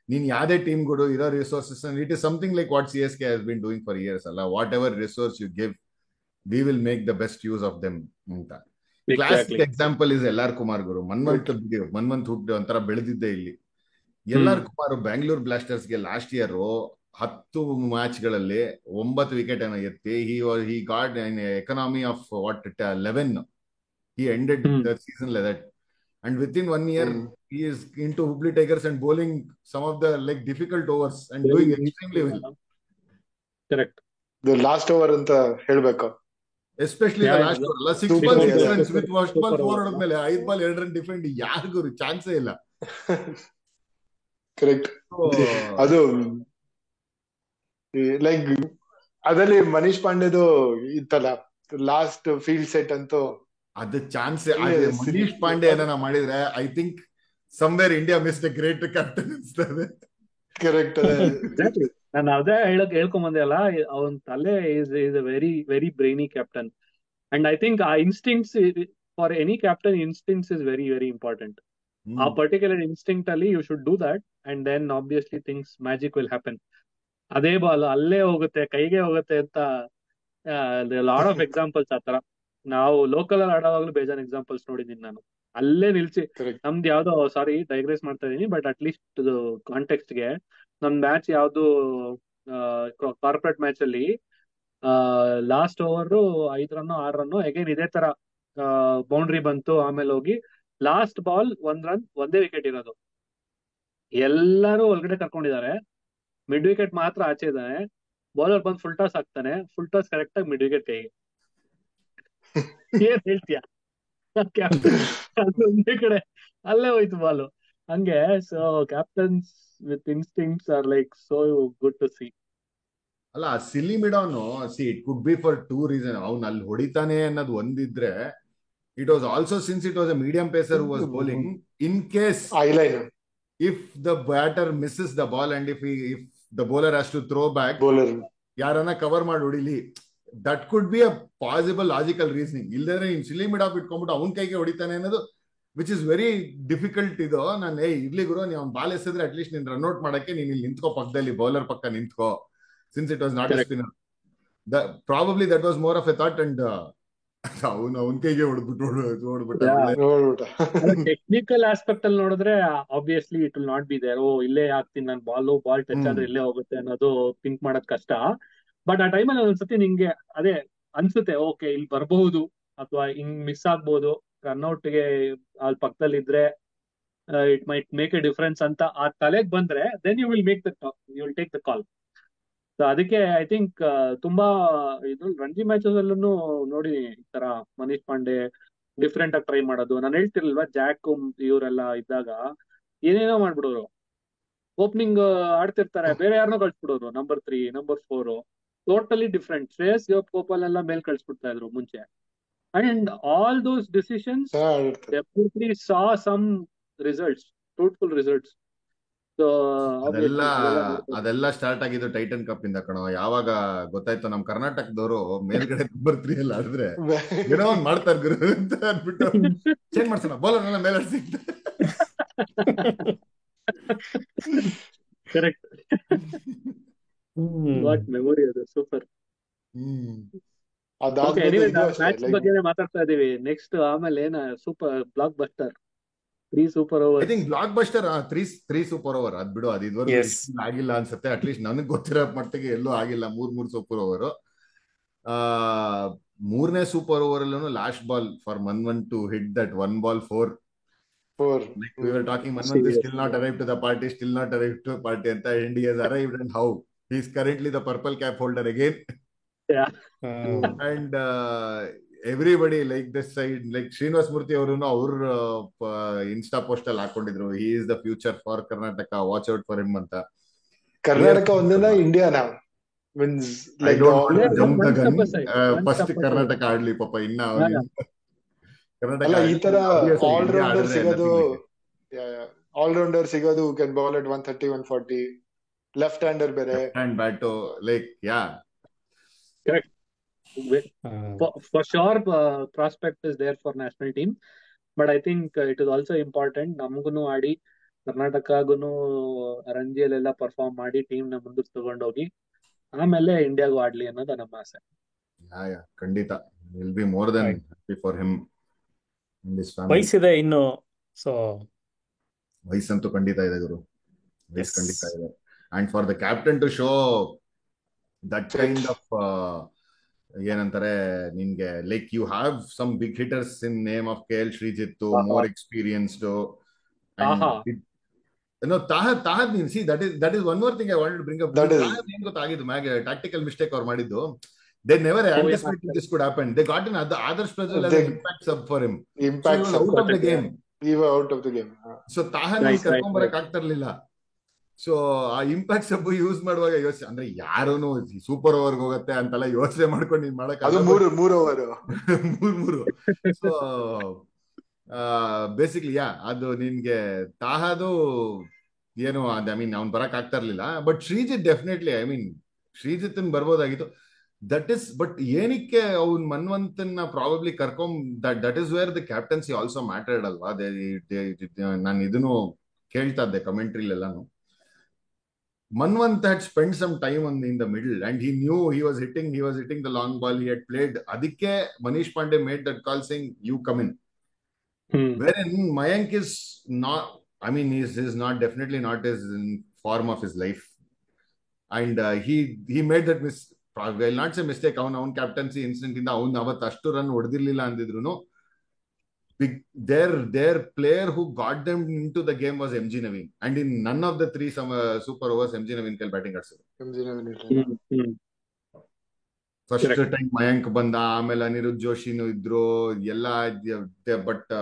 ನೀನ್ ಯಾವ್ದೇ ಟೀಮ್ ಗಳು ಇರೋ resources, it is something like what CSK has been doing for years ಅಲ್ಲ. Whatever resource you give, we will make the best use of them ಅಂತ. Classic example is LR Kumar ಗುರು. ಮನ್ವಂತ್ ಹುಟ್ಟು ಒಂಥರ ಬೆಳೆದಿದ್ದೆ ಇಲ್ಲಿ. LR ಕುಮಾರ್ ಬ್ಯಾಂಗ್ಳೂರ್ ಬ್ಲಾಸ್ಟರ್ಸ್ಗೆ ಲಾಸ್ಟ್ ಇಯರ್ 10 ಮ್ಯಾಚ್ ಗಳಲ್ಲಿ 9 wicket ಅನ್ನು ಎತ್ತಿ he got an economy of 11. He ended the season like that. And within 1 year, he is into Hubli Tigers and bowling some of the difficult overs and doing extremely well. Correct. The last over ಅಂತ ಹೇಳ್ಬೇಕು. Especially the last over. 6 balls 6 runs with first ball 4 ಹೊಡೆದ್ಮೇಲೆ 5 ball 2 run defend ಯಾರಿಗೂ ಚಾನ್ಸೇ ಇಲ್ಲ. Correct. ಅದು like ಅದರಲ್ಲಿ ಮನೀಶ್ ಪಾಂಡೆದು ಇತ್ತಲ್ಲ last field set ಅಂತೂ ಅದು ಚಾನ್ಸ್ ಒಳ್ಳೆ ಅದೇ ಸಿರಿ ಮನೀಶ್ ಪಾಂಡೆ ಏನಾರ ಮಾಡಿದ್ರೆ I think somewhere India missed a great captain ಅನ್ಸ್ತದೆ. ಕರೆಕ್ಟ್. ಎಕ್ಸಾಕ್ಟ್ಲಿ, ನಾನು ಅದೇ ಹೇಳ್ಕೊಂಬಂದೆ ಅಲ್ಲ, ಅವನ್ ತಲೆ is a very very brainy captain. And I think ಆ instincts for any captain, instincts is very very important. ಆ ಪರ್ಟಿಕ್ಯುಲರ್ ಇನ್ಸ್ಟಿಂಕ್ಟ್ ಅಲ್ಲಿ you should do that, and then obviously things magic will happen. ಅದೇ ball ಅಲ್ಲೇ ಹೋಗುತ್ತೆ, ಕೈಗೆ ಹೋಗುತ್ತೆ ಅಂತ lot of examples ಆತರ. ನಾವು ಲೋಕಲ್ ಅಲ್ಲಿ ಆಡೋವಾಗ್ಲೂ ಬೇಜಾನ್ ಎಕ್ಸಾಂಪಲ್ಸ್ ನೋಡಿದೀನಿ ನಾನು. ಅಲ್ಲೇ ನಿಲ್ಸಿ ಕರೆಕ್ಟ್. ನಮ್ದು ಯಾವ್ದೋ, ಸಾರಿ ಡೈಗ್ರೆಸ್ ಮಾಡ್ತಾ ಇದೀನಿ, ಬಟ್ ಅಟ್ ಲೀಸ್ಟ್ ಕಾಂಟೆಕ್ಸ್ಟ್ ಗೆ, ನಮ್ ಮ್ಯಾಚ್ ಯಾವ್ದು ಕಾರ್ಪೊರೇಟ್ ಮ್ಯಾಚ್ ಅಲ್ಲಿ last over 5 run 6 run again ಇದೇ ತರ ಬೌಂಡ್ರಿ ಬಂತು. ಆಮೇಲೆ ಹೋಗಿ ಲಾಸ್ಟ್ ಬಾಲ್ 1 ರನ್, ಒಂದೇ ವಿಕೆಟ್ ಇರೋದು, ಎಲ್ಲಾರು ಒಳಗಡೆ ಕರ್ಕೊಂಡಿದ್ದಾರೆ, ಮಿಡ್ ವಿಕೆಟ್ ಮಾತ್ರ ಆಚೆ ಇದ್ದಾನೆ. ಬೌಲರ್ ಬಂದು ಫುಲ್ ಟಾಸ್ ಹಾಕ್ತಾನೆ, ಫುಲ್ ಟಾಸ್ ಕರೆಕ್ಟ್ ಆಗಿ ಮಿಡ್ ವಿಕೆಟ್ ಕೈಗೆ. ಏನ್ ಹೇಳ್ತೀಯ ಕ್ಯಾಪ್ಟನ್? ಒಂದೇ ಕಡೆ ಅಲ್ಲೇ ಹೋಯ್ತು ಬಾಲು. ಹಂಗೆ so captains with instincts are like so good to see. ಅಲ್ಲ, silly mid on it could be for 2 reason. ಅವ್ನು ಅಲ್ಲಿ ಹೊಡಿತಾನೆ ಅನ್ನೋದು ಒಂದಿದ್ರೆ, it was also since it was a medium pacer who was bowling, in case eyeline if the batter misses the ball and if the bowler has to throw back, bowler ಯಾರನ್ನ cover ಮಾಡಿ ಹೊಡಿಲಿ, that could be a possible logical reasoning. ಇಲ್ಲದ್ರೆ ನೀನ್ ಸಿಲಿ mid of ಇಟ್ಕೊಂಡ್ಬಿಟ್ಟು ಅವನ್ ಕೈಗೆ ಹೊಡಿತಾನೆ ಅನ್ನೋದು which is very difficult. ಇದು ನಾನು ಇರ್ಲಿ ಗುರು, ನೀವು ಅವ್ನು ಬಾಲ್ ಎಸಿದ್ರೆ ಅಟ್ಲೀಸ್ಟ್ ನೀನ್ ರನ್ಔಟ್ ಮಾಡಕ್ಕೆ ನೀನ್ ಇಲ್ಲಿ ನಿಂತ್ಕೋ, ಪಕ್ಕದಲ್ಲಿ ಬೌಲರ್ ಪಕ್ಕ ನಿಂತ್ಕೋ, since it was not a spinner. Probably that was more of a thought. And ಅವನ್ ಕೈಗೆ ಹೊಡ್ಬಿಟ್ಟ. ಟೆಕ್ನಿಕಲ್ ಆಸ್ಪೆಕ್ಟ್ ಅಲ್ಲಿ ನೋಡಿದ್ರೆ obviously it will not be there. ಇಲ್ಲೇ ಹಾಕ್ತೀನಿ ನಾನು ಬಾಲ್ ಟಚ್ ಆದ್ರೆ ಇಲ್ಲೇ ಹೋಗುತ್ತೆ ಅನ್ನೋದು ಥಿಂಕ್ ಮಾಡೋದ್ ಕಷ್ಟ. ಬಟ್ ಆ ಟೈಮಲ್ಲಿ ಒಂದ್ಸತಿ ನಿಂಗೆ ಅದೇ ಅನ್ಸುತ್ತೆ, ಓಕೆ ಇಲ್ಲಿ ಬರಬಹುದು ಅಥವಾ ಹಿಂಗ್ ಮಿಸ್ ಆಗ್ಬಹುದು, ರನ್ಔಟ್ ಗೆ ಅಲ್ಲಿ ಪಕ್ಕದಲ್ಲಿ ಇದ್ರೆ it might make a difference ಅಂತ ಆ ತಲೆಗೆ ಬಂದ್ರೆ, then you will take the call. So ಅದಕ್ಕೆ ಐ ಥಿಂಕ್ ತುಂಬಾ ಇದು ರಣಜಿ ಮ್ಯಾಚಸ್ ಅಲ್ಲೂ ನೋಡಿ ಈ ತರ ಮನೀಶ್ ಪಾಂಡೆ ಡಿಫ್ರೆಂಟ್ ಆಗಿ ಟ್ರೈ ಮಾಡೋದು. ನಾನು ಹೇಳ್ತಿರ್ಲಿಲ್ವಾ, ಜಾಕ್ ಇವರೆಲ್ಲ ಇದ್ದಾಗ ಏನೇನೋ ಮಾಡ್ಬಿಡೋರು, ಓಪನಿಂಗ್ ಆಡ್ತಿರ್ತಾರೆ, ಬೇರೆ ಯಾರನ್ನೋ ಕಳ್ಸ್ಬಿಡೋರು, number 3 number 4 totally different. Shreyas Gopal ಎಲ್ಲ ಮೇಲ್ ಕಳ್ಸ್ಬಿಡ್ತಾ ಇದ್ರು ಮುಂಚೆ. And all those decisions definitely saw some results, fruitful results. So ಅದೆಲ್ಲ ಸ್ಟಾರ್ಟ್ ಆಗಿದ್ದು ಟೈಟನ್ ಕಪ್ ಇಂದ ಕಣೋ. ಯಾವಾಗ ಗೊತ್ತಾಯ್ತು ನಮ್ ಕರ್ನಾಟಕದವರು ಮೇಲ್ಗಡೆ ನಂಬರ್ 3 ಎಲ್ಲ ಆಡಿದ್ರೆ ಏನೋ ಒಂದ್ ಮಾಡ್ತಾರ ಗುರು ಅಂತ ಅನ್ಬಿಟ್ಟು ಚೇಂಜ್ ಮಾಡ್ಸೋಣ, ಬೌಲರ್ ಎಲ್ಲ ಮೇಲೆ ಕರೆಕ್ಟ್. ವಾಟ್ ಮೆಮೊರಿ ಅದು, ಸೂಪರ್. ಮ್ಯಾಚ್ ಬಗ್ಗೆ ಮಾತಾಡ್ತಾ ಇದೀವಿ. ನೆಕ್ಸ್ಟ್ ಆಮೇಲೆ ಏನ super blockbuster 3 super over. I think blockbuster 3 super over ಅದ್ ಬಿಡು, ಅದು ಇದುವರೆಗೂ ಆಗಿಲ್ಲ ಅನ್ಸುತ್ತೆ. ಅಟ್ಲೀಸ್ಟ್ ನನಗೆ ಗೊತ್ತಿರೋ ಮಟ್ಟಿಗೆ ಎಲ್ಲೂ ಆಗಿಲ್ಲ 3 ಸೂಪರ್ ಓವರ್. 3ನೇ ಸೂಪರ್ ಓವರ್ ಅಲ್ಲೂ ಲಾಸ್ಟ್ ಬಾಲ್ ಫಾರ್ ಮನ್ಮನ್ to hit that 1 ball 4. Like we were talking, Manmohan is still not arrived to the party, still not arrived to the party ಅಂತ, and he has arrived. And how he is currently the purple cap holder again. Yeah. And everybody like this side, like Srinivas Murthy ಅವರು ಅವ್ರ insta post ಅಲ್ಲಿ ಹಾಕೊಂಡಿದ್ರು, he is the future for Karnataka, watch out for him ಅಂತ. ಕರ್ನಾಟಕ ಒಂದಿನ ಇಂಡಿಯಾನ means like first Karnataka ಆಡ್ಲಿ ಪಾಪ. ಇನ್ನ ಅಲ್ಲ, ಈ ತರ ಆಲ್ರೌಂಡರ್ ಸಿಗೋದು who can bowl at 130 140, left hander ಬೇರೆ, hand bat, like yeah correct. For sure, prospect is there for national team, but I think it is also important ನಮಗುನು ಆಡಿ ಕರ್ನಾಟಕಗುನು ರಂಜಿಯಲ್ಲೆಲ್ಲ ಪರ್ಫಾರ್ಮ್ ಮಾಡಿ team ನ ಮುಂದಕ್ಕೆ ತಗೊಂಡೋಗಿ ಆಮೇಲೆ ಇಂಡಿಯಾಗೂ ಆಡ್ಲಿ ಅನ್ನೋದು ನಮ್ಮ ಆಸೆ. ಖಂಡಿತ will be more than happy for him. ವಯಸ್ಸಿದೆ ಇನ್ನು, ಸೊ ವಯಸ್ಸಂತೂ ಖಂಡಿತ ಇದೆ ಗುರು, ವಯಸ್ಸು ಖಂಡಿತ ಇದೆ. And for the captain to show that kind of ಏನಂತಾರೆ ನಿನ್ಗೆ, like you have some big hitters in name of KL Sreejith, more experienced. ತಾಹದ್ ನೀನ್ see that is one more thing I wanted to bring up. ಏನ್ ಗೊತ್ತಾಗಿದ್ದು ಮ್ಯಾಗೆ tactical mistake ಅವ್ರು ಮಾಡಿದ್ದು. They never anticipated this could happen. They got an Adarsh Prajwal as an impact sub for him. Impact so out of the game. He was out of the game. So Tahan ಕರ್ಕೊಂಡ್ ಬರಕ್ ಆಗ್ತಿರ್ಲಿಲ್ಲ. So ಆ impact ಸಬ್ use ಮಾಡುವಾಗ ಯೋಚನೆ ಅಂದ್ರೆ ಯಾರೂನು super ಓವರ್ಗೆ ಹೋಗತ್ತೆ ಅಂತೆಲ್ಲ ಯೋಚನೆ ಮಾಡ್ಕೊಂಡು ನೀನ್ ಅದು ಮಾಡಕ್ಕಾಗಲ್ಲ. ಮೂರು ಓವರ್ ಮೂರು ಸೊ ಬೇಸಿಕ್ಲಿ ಅದು ನಿನ್ಗೆ ತಾಹದು ಏನು ಐ ಮೀನ್ ಅವ್ನ್ ಬರಕ್ ಆಗ್ತಾ ಇರ್ಲಿಲ್ಲ. But Sreejith definitely I mean Sreejith ಬರ್ಬೋದಾಗಿತ್ತು. ದಟ್ ಇಸ್ ಬಟ್ ಏನಕ್ಕೆ ಅವ್ನ್ ಮನ್ವಂತನ್ನ probably that is where the captaincy also mattered ಅಲ್ವಾ. ನಾನು ಇದನ್ನು ಕೇಳ್ತಾ ಇದ್ದೆ ಕಮೆಂಟ್ರಿಲೆಲ್ಲಾನು. Manwant had spent some time in the middle and he knew he was hitting the long ball. He had played. Adikke Manish Pandey made that call saying, you come in. Wherein Mayank is not, I mean, he's not, definitely not his in form of his life. And he made that I will not say mistake. Avun captaincy incident inda avun avat ashtu run ಹೊಡೆದಿರ್ಲಿಲ್ಲ ಅಂದಿದ್ರುನು their player who got them into the game was MG Naveen, and in none of the three super overs MG Naveen kal batting ಆಡ್ಸಿದ್ರು. First time Mayank ಬಂದ, ಆಮೇಲೆ ಅನಿರುದ್ಧ್ ಜೋಶಿನೂ ಇದ್ರು ಎಲ್ಲ. But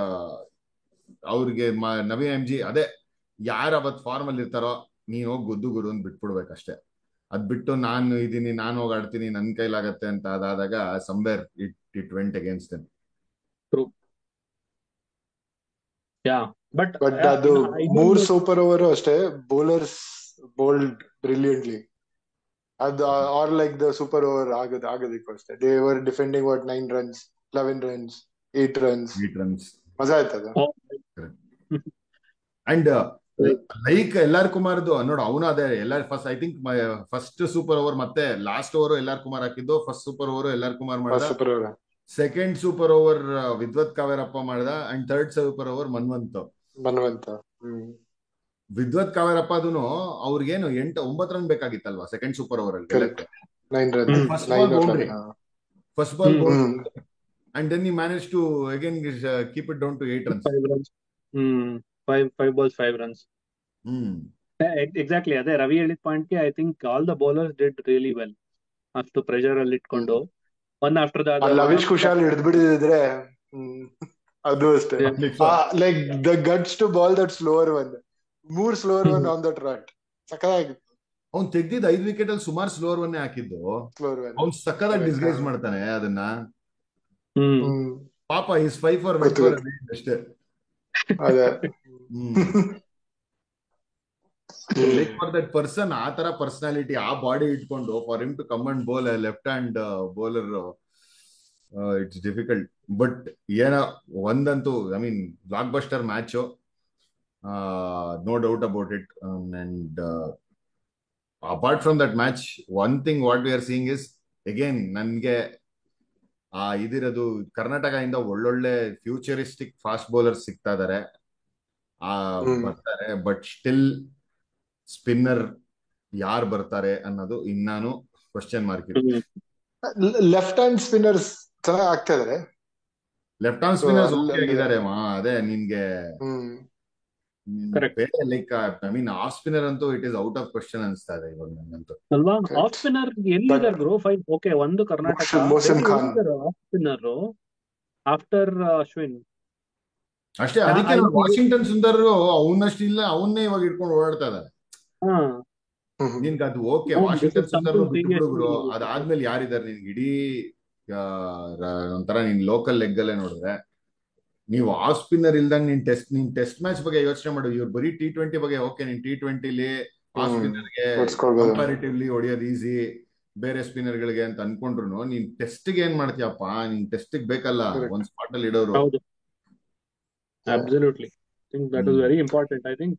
ಅವ್ರಿಗೆ Naveen MG ಅದೇ ಯಾರು ಅವತ್ form ಅಲ್ಲಿ ಇರ್ತಾರೋ ನೀನ್ ಹೋಗಿ ಗುದ್ದು ಗುರು ಅಂತ ಬಿಟ್ಬಿಡ್ಬೇಕಷ್ಟೇ. ಅದ್ ಬಿಟ್ಟು ನಾನು ಹೋಗಿ ಆಡ್ತೀನಿ ನನ್ ಕೈಲಾಗತ್ತೆ ಅಂತ ಅದಾದಾಗ somewhere it went against them. But ಅದು ಮೂರ್ ಸೂಪರ್ ಓವರ್ ಅಷ್ಟೇ ಬೌಲರ್ಸ್ ಬೋಲ್ಡ್ ಬ್ರಿಲಿಯಂಟ್ಲಿ. ಅದು are like the super over ಆಗೋದಕ್ಕೂ ಅಷ್ಟೇ. They were defending what 9 runs 11 runs 8 runs ಮಜಾ ಆಯ್ತದ. And like ಎಲ್.ಆರ್. ಕುಮಾರ್ದು ನೋಡು, ಅವನು ಅದೇ first I think first super over ಮತ್ತೆ ಲಾಸ್ಟ್ ಓವರ್ ಎಲ್.ಆರ್. ಕುಮಾರ್ ಹಾಕಿದ್ದು. First super over LR. Kumar ಮಾಡಿದ, second super over Vidwath Kaverappa ಮಾಡಿದ, and third super over Manvanth. Vidwath Kaverappa ಅದನ್ನು ಅವ್ರಿಗೇನು 8-9 ರನ್ ಬೇಕಾಗಿತ್ತಲ್ವಾ ಸೆಕೆಂಡ್ ಸೂಪರ್ ಓವರ್ ಅಲ್ಲಿ. First ball boundary and then he managed to again keep it down to 8 runs. 5 balls 5 runs. Exactly ಅದೇ ರವಿ ಹೇಳಿದ ಪಾಯಿಂಟ್ಗೆ I think all the bowlers did really well. ಅಷ್ಟು pressure ಅಲ್ಲಿ ಇಟ್ಕೊಂಡು ಒನ್ ಆಫ್ಟರ್ ಲವಿಶ್ ಕುಶಾಲ್ ಹಿಡಿದ್ಬಿಡಿದ್ರೆ ಅದು ಅಷ್ಟೇ. Like the guts to bowl that slower one, 3 slower one on that ರಾಟ್ ಸಕ್ಕತ್ತಾಗಿತ್ತು. ಅವ್ನು ತೆಗ್ದಿದ್ದು 5 ವಿಕೆಟ್ ಅಲ್ಲಿ ಸುಮಾರು ಸ್ಲೋವರ್ ಒನ್ನೇ ಹಾಕಿದ್ದು. ಅವ್ನು ಸಕ್ಕತ್ತಾಗಿ ಡಿಸ್ಗೈಸ್ ಮಾಡ್ತಾನೆ ಅದನ್ನ. ಪಾಪ ಇಸ್ 5 for 1 ಅಷ್ಟೇ. ಲೈಕ್ ಫಾರ್ ದಟ್ ಪರ್ಸನ್ ಆ ತರ ಪರ್ಸನಾಲಿಟಿ, ಆ ಬಾಡಿ ಇಟ್ಕೊಂಡು for him to come and bowl left hand bowler, it's difficult. But ಏನೋ ಒಂದಂತೂ I mean blockbuster match, no doubt about it. And apart from that match, one thing what we are seeing is again ನನ್ಗೆ ಇದಿರೋದು ಕರ್ನಾಟಕ ಇಂದ ಒಳ್ಳೊಳ್ಳೆ futuristic fast bowlers ಸಿಗ್ತಾ ಇದಾರೆ, ಬರ್ತಾರೆ. But still spinner ಯಾರು ಬರ್ತಾರೆ ಅನ್ನೋದು ಇನ್ನಾನು ಕ್ವಶನ್ ಮಾರ್ಕ್ ಇದೆ. ಲೆಫ್ಟ್ ಹ್ಯಾಂಡ್ ಸ್ಪಿನ್ನರ್ಸ್ ಚೆನ್ನಾಗಿ ಆಗ್ತಾ ಇದಾರೆ. ಲೆಫ್ಟ್ ಹ್ಯಾಂಡ್ ಸ್ಪಿನ್ನರ್ಸ್ ಆಗಿದ್ದಾರೆ. ಅದೇ ನಿನ್ಗೆ like I mean off spinner ಅಂತೂ it is out of question ಅನ್ಸ್ತಾ ಇದೆ ಇವಾಗ ನಂಗಂತೂ. ಅಲ್ವಾ, ಆಫ್ ಸ್ಪಿನ್ನರ್ ಎಲ್ಲಿದ್ದಾರೆ ಬ್ರೋ? ಫೈನ್, ಓಕೆ, ಒಂದು Karnataka off spinner after Ashwin ಅಷ್ಟೇ. ಅದಕ್ಕೆ ವಾಷಿಂಗ್ಟನ್ ಸುಂದರ್ ಅವನಷ್ಟು ಇಲ್ಲ, ಅವನ್ನೇ ಇವಾಗ ಇಟ್ಕೊಂಡು ಓಡಾಡ್ತಾ ಇದ್ದಾರೆ. ನಿನ್ಗೆ ಅದು ಓಕೆ, ವಾಷಿಂಗ್ಟನ್ ಸುಂದರ್ ಬಿಟ್ಬಿಡುಗ್ರು. ಅದಾದ್ಮೇಲೆ ಯಾರಿದ್ದಾರೆ ನಿನ್ಗೆ ಇಡೀ ಒಂಥರ ನೀನ್ ಲೋಕಲ್ ಲೆಗ್ ಅಲ್ಲೇ ನೋಡಿದ್ರೆ ನೀವು ಆಫ್ ಸ್ಪಿನ್ನರ್ ಇಲ್ದಂಗ್ ನೀನ್ ಟೆಸ್ಟ್ ಮ್ಯಾಚ್ ಬಗ್ಗೆ ಯೋಚನೆ ಮಾಡು. ಇವ್ರು ಬರೀ T20 ಬಗ್ಗೆ ಓಕೆ, ನೀನ್ T20ಲಿ ಆಫ್ ಸ್ಪಿನ್ನರ್ಗೆ ಕಂಪ್ಯಾರಿಟಿವ್ಲಿ ಹೊಡಿಯೋದು ಈಸಿ ಬೇರೆ ಸ್ಪಿನ್ನರ್ ಗಳಿಗೆ ಅಂತ ಅನ್ಕೊಂಡ್ರು, ನೀನ್ ಟೆಸ್ಟ್ ಗೆ ಏನ್ ಮಾಡ್ತೀಯಪ್ಪ? ನೀನ್ ಟೆಸ್ಟ್ ಬೇಕಲ್ಲ ಒಂದ್ ಸ್ಪಾಟ್ ಅಲ್ಲಿ ಇಡೋರು. Absolutely. I think that is very important. I think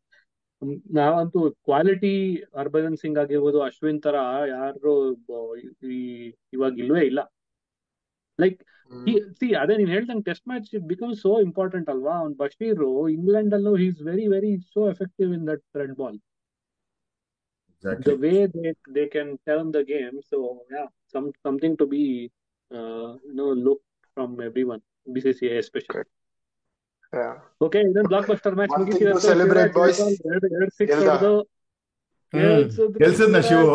ನಾವಂತೂ ಕ್ವಾಲಿಟಿ ಹರ್ಭಜನ್ ಸಿಂಗ್ ಆಗಿರ್ಬೋದು, ಅಶ್ವಿನ್ ತರ ಯಾರು ಇವಾಗ ಇಲ್ವೇ ಇಲ್ಲ. ಲೈಕ್ ಅದೇ ನೀನ್ ಹೇಳ್ದಂಗೆ test match become so important ಅಲ್ವಾ. ಅವ್ನ್ ಬಶೀರ್ ಇಂಗ್ಲೆಂಡ್ ಅಲ್ಲೂ he is very very so effective in that red ball. The way they can turn the game, so yeah, something to be looked from everyone, BCCI especially. Okay, then blockbuster match ಮುಗಿಸಿದ celebrate boys. 6 ಹೊಡೆದು ಕೆಲ್ಸದ್ನ Shivu.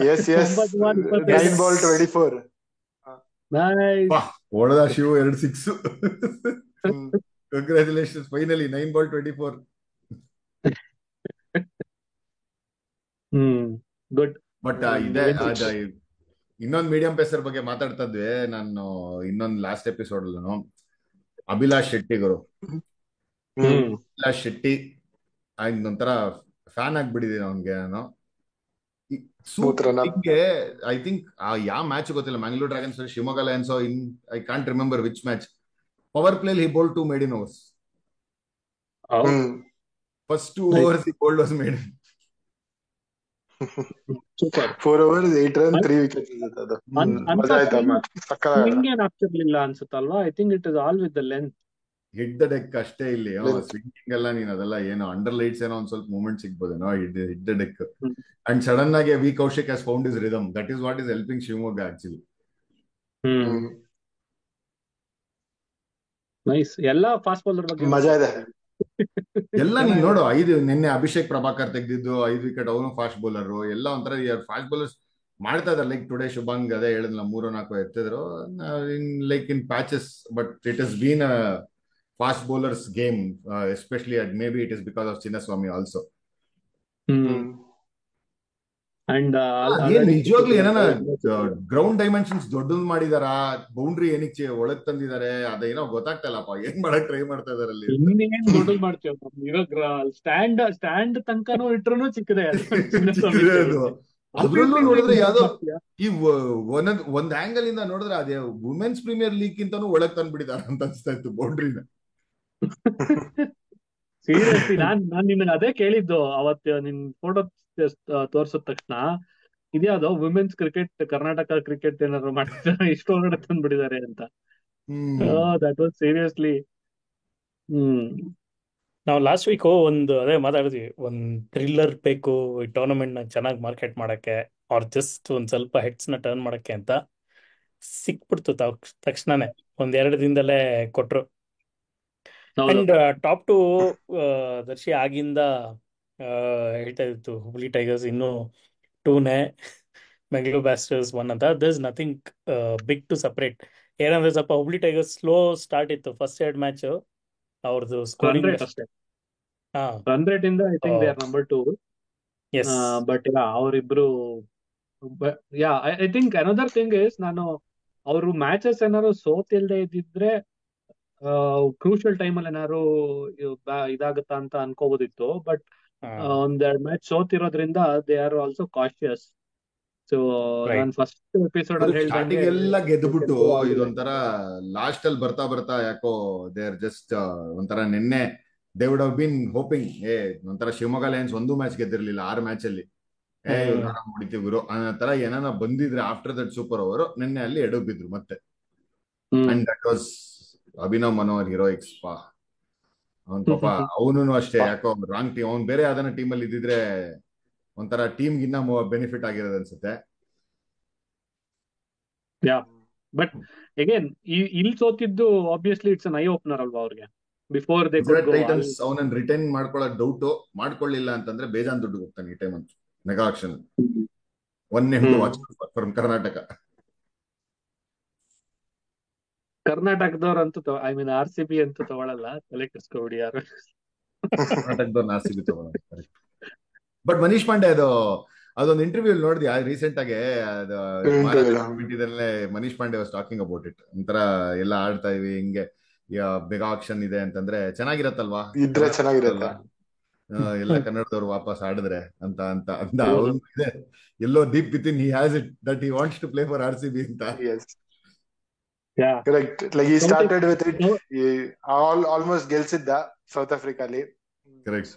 Yes 9 ball 24 nice ಹೊಡೆದ Shivu 2 6. Congratulations, finally 9 ball 24. Hmm good. But ಇದೆ ಅದ ಇನ್ನೊಂದು medium pacer ಬಗ್ಗೆ ಮಾತಾಡ್ತಾ ಇದ್ವಿ ನಾನು ಇನ್ನೊಂದು ಲಾಸ್ಟ್ ಎಪಿಸೋಡ್ ಅಲ್ಲೂ. ಅಭಿಲಾಷ್ ಶೆಟ್ಟಿಗರು, ಹ್ಮ್ ಅಭಿಲಾಷ್ ಶೆಟ್ಟಿ ಒಂಥರ ಫ್ಯಾನ್ ಆಗ್ಬಿಟ್ಟಿದ್ದೀನಿ ಅವನ್ಗೆ ನಾನು. Smooth runner. ಹಿಂಗೆ ಐ ಥಿಂಕ್ ಯಾವ ಮ್ಯಾಚ್ ಗೊತ್ತಿಲ್ಲ, Mangalore dragons Shivamogga lions in I can't remember which match. Power ಪ್ಲೇಲಿ he bowled 2 maiden overs. First 2 overs he bowled was maiden. Super. 4 overs 8 runs 3 wickets ಅದು. ಮಜಾ ಆಯ್ತಾ ಮ್ಯಾಚ್? ಸ್ವಿಂಗ್ ಏನ್ ಆಗ್ತಿರ್ಲಿಲ್ಲ ಅನ್ಸುತ್ತಲ್ವಾ? I think it is all with the length. Hit the deck ಅಷ್ಟೇ ಇಲ್ಲಿ. Swinging ಎಲ್ಲ ನೀನ್ ಅದೆಲ್ಲ ಏನೋ ಅಂಡರ್ ಲೈಟ್ಸ್ ಏನೋ ಒಂದ್ ಸ್ವಲ್ಪ ಮೂವ್ಮೆಂಟ್ ಸಿಗ್ಬೋದೇನೋ. Hit the deck and sudden ಆಗಿ V Kaushik has found his rhythm. That is what is helping Shivamogga actually. Nice. ಎಲ್ಲ ಫಾಸ್ಟ್ ಬೌಲರ್ ಬಗ್ಗೆ ಮಜಾ ಇದೆ. ಎಲ್ಲ ನೀನ್ ನೋಡು, ನಿನ್ನೆ ಅಭಿಷೇಕ್ ಪ್ರಭಾಕರ್ ತೆಗ್ದಿದ್ದು 5 ವಿಕೆಟ್, ಅವನು ಫಾಸ್ಟ್ ಬೌಲರ್. ಎಲ್ಲ ಒಂಥರ ಫಾಸ್ಟ್ ಬೌಲರ್ಸ್ ಮಾಡ್ತಾ ಇದಾರೆ. ಲೈಕ್ ಟುಡೇ ಶುಭಂಗ್ ಅದೇ ಹೇಳಿದ್ನ 3-4 ಎತ್ತಿದ್ರು like in patches. But it has been a fast bowlers game, especially may be it is because of Chinnaswamy also. And ನಿಜವಾಗ್ಲೂ ಏನಾನ ಗ್ರೌಂಡ್ ಡೈಮೆನ್ಷನ್ಸ್ ದೊಡ್ಡದ್ ಮಾಡಿದಾರ, ಬೌಂಡ್ರಿ ಏನಕ್ಕೆ ಒಳಗ್ ತಂದಿದ್ದಾರೆ ಅದೇನೋ ಗೊತ್ತಾಗ್ತಲ್ಲಪ್ಪ. ಏನ್ ಮಾಡಕ್ ಟ್ರೈ ಮಾಡ್ತಾ ಇದಾರೆ ಅಲ್ಲಿ. ಇನ್ನೇನ್ ದೊಡ್ಡದ್ ಮಾಡ್ತೀವಿ. ಸ್ಟ್ಯಾಂಡ್ ತನಕನೂ ಇಟ್ರು ಚಿಕ್ಕದೇ ಅದು. ಅದ್ರಲ್ಲೂ ನೋಡಿದ್ರೆ ಯಾವ್ದೋ ಈ ಒಂದ್ ಆಂಗಲ್ ಇಂದ ನೋಡಿದ್ರೆ ಅದೇ ವುಮೆನ್ಸ್ ಪ್ರೀಮಿಯರ್ ಲೀಗ್ ಗಿಂತನೂ ಒಳಗ್ ತಂದ್ಬಿಟ್ಟಿದಾರ ಅಂತ ಅನ್ಸ್ತಾ ಇತ್ತು ಬೌಂಡ್ರಿನ. ಸೀರಿಯಸ್ಲಿ ನಾನ್ ನಿನ್ಗೆ ಅದೇ ಕೇಳಿದ್ದು ಅವತ್ತು ನಿನ್ ಫೋಟೋ ತೋರ್ಸಿದ ತಕ್ಷಣ. ಇದ್ಯಾವ್ದೋ ವುಮೆನ್ಸ್ ಕ್ರಿಕೆಟ್, ಕರ್ನಾಟಕ ಕ್ರಿಕೆಟ್ ಏನಾದ್ರು ಮಾಡ್ತಿದಾರೆ, ಇಷ್ಟು ಒಳಗಡೆ ತಂದ್ಬಿಟ್ಟಿದ್ದಾರೆ ಅಂತ. That was seriously. ನಾವು ಲಾಸ್ಟ್ ವೀಕ್ ಒಂದು ಅದೇ ಮಾತಾಡಿದ್ವಿ, ಒಂದ್ ಥ್ರಿಲ್ಲರ್ ಬೇಕು ಈ ಟೂರ್ನಮೆಂಟ್ ನ ಚೆನ್ನಾಗಿ ಮಾರ್ಕೆಟ್ ಮಾಡಕ್ಕೆ, ಅವ್ರ ಜಸ್ಟ್ ಒಂದ್ ಸ್ವಲ್ಪ ಹೆಡ್ಸ್ ನ ಟರ್ನ್ ಮಾಡಕ್ಕೆ ಅಂತ. ಸಿಕ್ಬಿಡ್ತು ತಕ್ಷಣನೇ, 1-2 ದಿನದಲ್ಲೇ ಕೊಟ್ರು. ಅಂಡ್ ಟಾಪ್ 2 ದರ್ಶಿ ಆಗಿಂದ ಹೇಳ್ತಾ ಇತ್ತು ಹುಬ್ಳಿ ಟೈಗರ್ಸ್ ಇನ್ನು 2ನೇ, ಬೆಂಗಳೂರು ಬ್ಲಾಸ್ಟರ್ಸ್ 1 ಅಂತ. There is nothing big to separate. ಏನಂದ್ರೆ ಸ್ವಲ್ಪ ಹುಬ್ಳಿ ಟೈಗರ್ಸ್ ಸ್ಲೋ ಸ್ಟಾರ್ಟ್ ಇತ್ತು ಫಸ್ಟ್ 2 ಮ್ಯಾಚ್. ಅವ್ರದ್ದು ಸ್ಕೋರಿಂಗ್ ಅಷ್ಟೇ. ರನ್ ರೇಟ್ ಇಂದ I think they are number 2. But ಅವರಿಬ್ರು I think another thing is, ನಾನು ಅವರು ಮ್ಯಾಚಸ್ ಏನಾದ್ರು ಸೋತಿಲ್ದೆ ಇದ್ದಿದ್ರೆ ಕ್ರೂಷಿಯಲ್ ಟೈಮ್ ಅಲ್ಲಿ ಏನಾದ್ರು ಇದಾಗುತ್ತಾ ಅಂತ ಅನ್ಕೋಬೋದಿತ್ತು. ಬಟ್ 1-2 ಮ್ಯಾಚ್ ಸೋತಿರೋದ್ರಿಂದ they are also cautious. So ನಾನು ಫಸ್ಟ್ ಎಪಿಸೋಡ್ ಅಲ್ಲಿ ಹೇಳ್ದಂಗೆ ಎಲ್ಲ ಗೆದ್ದುಬಿಟ್ಟು ಇದೊಂಥರ ಲಾಸ್ಟ್ ಅಲ್ಲಿ ಬರ್ತಾ ಬರ್ತಾ ಯಾಕೋ ದೇ ಆರ್ ಜಸ್ಟ್ ಒಂಥರ ನಿನ್ನೆ they would have been hoping ಒಂಥರ ಶಿವಮೊಗ್ಗ ಲಯನ್ಸ್ 1 ಮ್ಯಾಚ್ ಗೆದ್ದಿರ್ಲಿಲ್ಲ 6 ಮ್ಯಾಚ್ ಅಲ್ಲಿ. ಹೊಡಿತೀವಿ ಗುರು ಅನ್ನೋ ತರ ಏನಾನ ಬಂದಿದ್ರೆ ಆಫ್ಟರ್ ದಟ್ ಸೂಪರ್ ಓವರ್ ನಿನ್ನೆ ಅಲ್ಲಿ ಎಡವ್ ಬಿದ್ರು ಮತ್ತೆ. And that was Abhinav Manohar heroics. ಅವನ್ ಪಾಪ ಅವನು ಅಷ್ಟೇ ಯಾಕೋ ರಾಂಗ್ ಟೀಮ್, ಅವ್ನು ಬೇರೆ ಯಾವ್ದಾನ ಟೀಮ್ ಅಲ್ಲಿ ಇದ್ದಿದ್ರೆ ಒಂಥರ ಟೀಮ್ ಇನ್ನ ಬೆನಿಫಿಟ್ ಆಗಿರೋದು ಅನ್ಸುತ್ತೆ. ಬಟ್ ಅಗೇನ್ ಇಲ್ಲಿ ಸೋತಿದ್ದು obviously it's an eye opener ಅಲ್ವಾ ಅವ್ರಿಗೆ. ಬಿಫೋರ್ ದೇ ಟೈಟನ್ಸ್ ಅವನನ್ನ ರಿಟೈನ್ ಮಾಡ್ಕೊಳ್ಳೋ ಡೌಟ್, ಮಾಡ್ಕೊಳ್ಳಿಲ್ಲ ಅಂತಂದ್ರೆ ಬೇಜಾನ್ ದುಡ್ಡು ಹೋಗ್ತಾನೆ ಈ ಟೈಮ್ ಅಂತ. Mega auction 1 name to watch from Karnataka. ಕರ್ನಾಟಕದವ್ರಂತೂ ಐ ಮೀನ್ RCB ಅಂತೂ ತಗೊಳಲ್ಲ, ತಲೆ ಕೆಡಿಸ್ಕೊಬಿಡಿ ಯಾರು. ಕರ್ನಾಟಕದವ್ರನ್ನ RCB ತಗೊಳ್ಳೋದು. ಬಟ್ ಮನೀಶ್ ಪಾಂಡೆ ಅದೊಂದು ಇಂಟರ್ವ್ಯೂ ನೋಡಿದ್ಯಾ ರೀಸೆಂಟ್ ಆಗಿ? Manish Pandey was talking about it. ಒಂಥರ ಎಲ್ಲ ಆಡ್ತಾ ಇವಿ ಹಿಂಗೆ ಮೆಗಾ ಆಕ್ಷನ್ ಇದೆ ಅಂತಂದ್ರೆ ಚೆನ್ನಾಗಿರತ್ತಲ್ವಾ, ಇದ್ರೆ ಚೆನ್ನಾಗಿರಲ್ಲ, ಎಲ್ಲ ಕನ್ನಡದವ್ರು ವಾಪಸ್ ಆಡಿದ್ರೆ ಅಂತ ಅಂತ ಅಂತ ಇದೆ. ಎಲ್ಲೋ deep with in he has it that he wants to play for RCB ಅಂತ. Correct. Like he started with it, almost ಗೆಲ್ಸಿದ್ದ ಸೌತ್ ಆಫ್ರಿಕಾಲಿ. ಕರೆಕ್ಟ್.